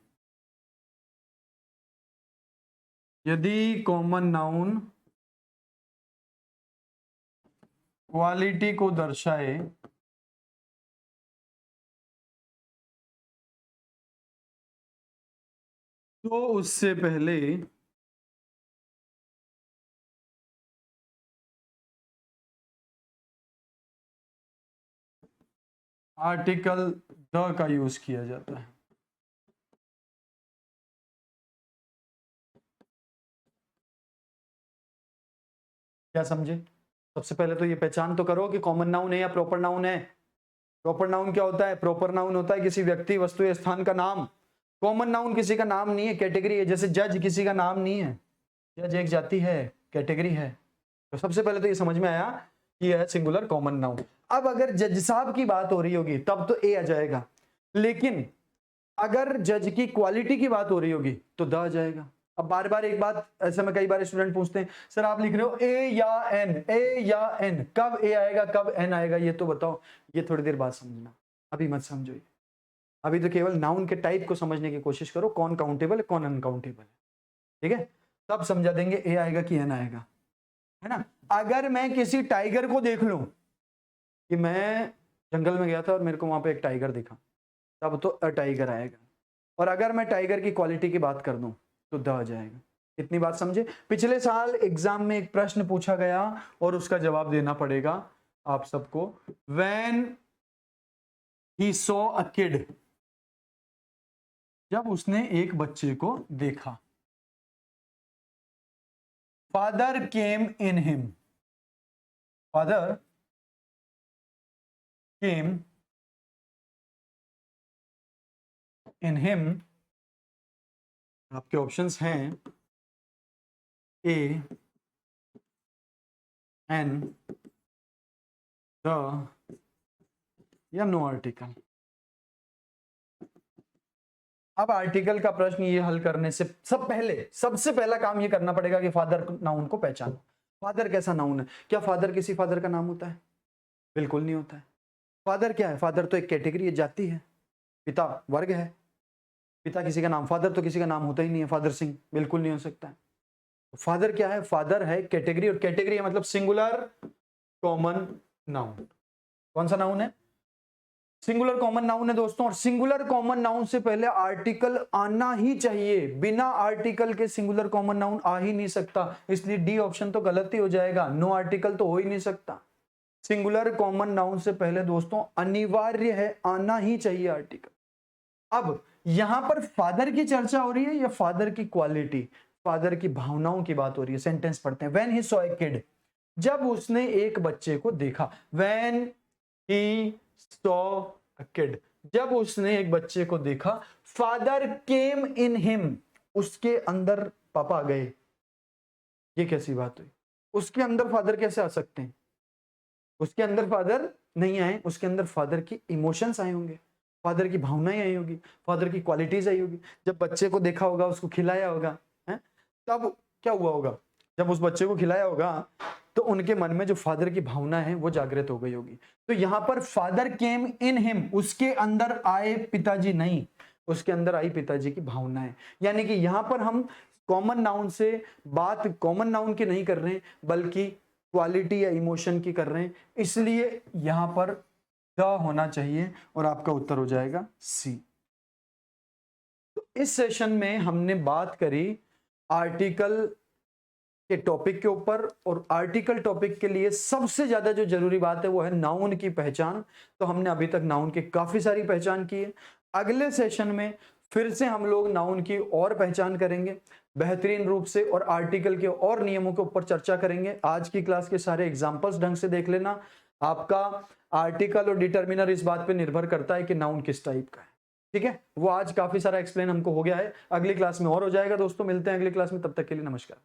Speaker 2: यदि कॉमन नाउन क्वालिटी को दर्शाए तो उससे पहले आर्टिकल द का यूज किया जाता है। क्या समझे? सबसे पहले तो ये पहचान तो करो कि कॉमन नाउन है या प्रॉपर नाउन है। प्रॉपर नाउन क्या होता है? प्रॉपर नाउन होता है किसी व्यक्ति, वस्तु या स्थान का नाम। कॉमन नाउन किसी का नाम नहीं है, कैटेगरी है। जैसे जज किसी का नाम नहीं है, जज एक जाति है, कैटेगरी है। तो सबसे पहले तो ये समझ में आया कि यह है सिंगुलर कॉमन नाउन। अब अगर जज साहब की बात हो रही होगी तब तो ए आ जाएगा, लेकिन अगर जज की क्वालिटी की बात हो रही होगी तो द आ जाएगा। अब बार बार एक बात ऐसे में कई बार स्टूडेंट पूछते हैं, सर आप लिख रहे हो ए या एन, ए या एन, कब ए आएगा कब एन आएगा ये तो बताओ। ये थोड़ी देर बाद समझना, अभी मत समझो। अभी तो केवल नाउन के टाइप को समझने की कोशिश करो, कौन काउंटेबल है कौन अनकाउंटेबल है, ठीक है? तब समझा देंगे ए आएगा कि एन आएगा, है ना? अगर मैं किसी टाइगर को देख लूं कि मैं जंगल में गया था और मेरे को वहां पे एक टाइगर दिखा, तब तो अ टाइगर आएगा। और अगर मैं टाइगर की क्वालिटी की बात कर दूं तो द आ जाएगा। इतनी बात समझे? पिछले साल एग्जाम में एक प्रश्न पूछा गया और उसका जवाब देना पड़ेगा आप सबको। When he saw a kid, जब उसने एक बच्चे को देखा। Father came in him, father came in him. आपके ऑप्शंस हैं ए, एन, द या नो आर्टिकल। अब आर्टिकल का प्रश्न ये हल करने से सबसे पहला काम ये करना पड़ेगा कि फादर नाउन को पहचानो। फादर कैसा नाउन है? क्या फादर किसी फादर का नाम होता है? बिल्कुल नहीं होता है। फादर क्या है? फादर तो एक कैटेगरी है, जाति है। पिता वर्ग है, पिता किसी का नाम। फादर तो किसी का नाम होता ही नहीं है, फादर सिंह बिल्कुल नहीं हो सकता है। फादर क्या है? फादर है कैटेगरी, और कैटेगरी है मतलब सिंगुलर कॉमन नाउन। कौन सा नाउन है? सिंगुलर कॉमन नाउन है दोस्तों। और सिंगुलर कॉमन नाउन से पहले आर्टिकल आना ही चाहिए। बिना आर्टिकल के सिंगुलर कॉमन नाउन आ ही नहीं सकता, इसलिए डी ऑप्शन तो गलत ही हो जाएगा। नो आर्टिकल तो हो ही नहीं सकता। सिंगुलर कॉमन नाउन से पहले दोस्तों अनिवार्य है, आना ही चाहिए आर्टिकल। अब यहां पर फादर की चर्चा हो रही है या फादर की क्वालिटी, फादर की भावनाओं की बात हो रही है। सेंटेंस पढ़ते हैं। When he saw a kid, जब उसने एक बच्चे को देखा। When he saw a kid, जब उसने एक बच्चे को देखा। फादर केम इन हिम, उसके अंदर पापा आ गए। ये कैसी बात हुई? उसके अंदर फादर कैसे आ सकते हैं? उसके अंदर फादर नहीं आए, उसके अंदर फादर की इमोशंस आए होंगे, फादर की भावनाएं आई होगी, फादर की क्वालिटीज आई होगी। जब बच्चे को देखा होगा, उसको खिलाया होगा, है? तब क्या हुआ होगा? जब उस बच्चे को खिलाया होगा तो उनके मन में जो फादर की भावना है वो जागृत हो गई होगी। तो यहां पर फादर केम इन हिम, उसके अंदर आए, पिताजी नहीं, उसके अंदर आई पिताजी की भावनाएं। यानी कि यहां पर हम कॉमन नाउन से बात कॉमन नाउन की नहीं कर रहे हैं, बल्कि क्वालिटी या इमोशन की कर रहे हैं, इसलिए यहां पर द होना चाहिए और आपका उत्तर हो जाएगा सी। तो इस सेशन में हमने बात करी आर्टिकल के टॉपिक के ऊपर, और आर्टिकल टॉपिक के लिए सबसे ज्यादा जो जरूरी बात है वो है नाउन की पहचान। तो हमने अभी तक नाउन की काफी सारी पहचान की है। अगले सेशन में फिर से हम लोग नाउन की और पहचान करेंगे बेहतरीन रूप से, और आर्टिकल के और नियमों के ऊपर चर्चा करेंगे। आज की क्लास के सारे एग्जांपल्स ढंग से देख लेना। आपका आर्टिकल और डिटर्मिनर इस बात पे निर्भर करता है कि नाउन किस टाइप का है, ठीक है। वो आज काफी सारा एक्सप्लेन हमको हो गया है, अगली क्लास में और हो जाएगा दोस्तों। मिलते हैं अगली क्लास में, तब तक के लिए नमस्कार।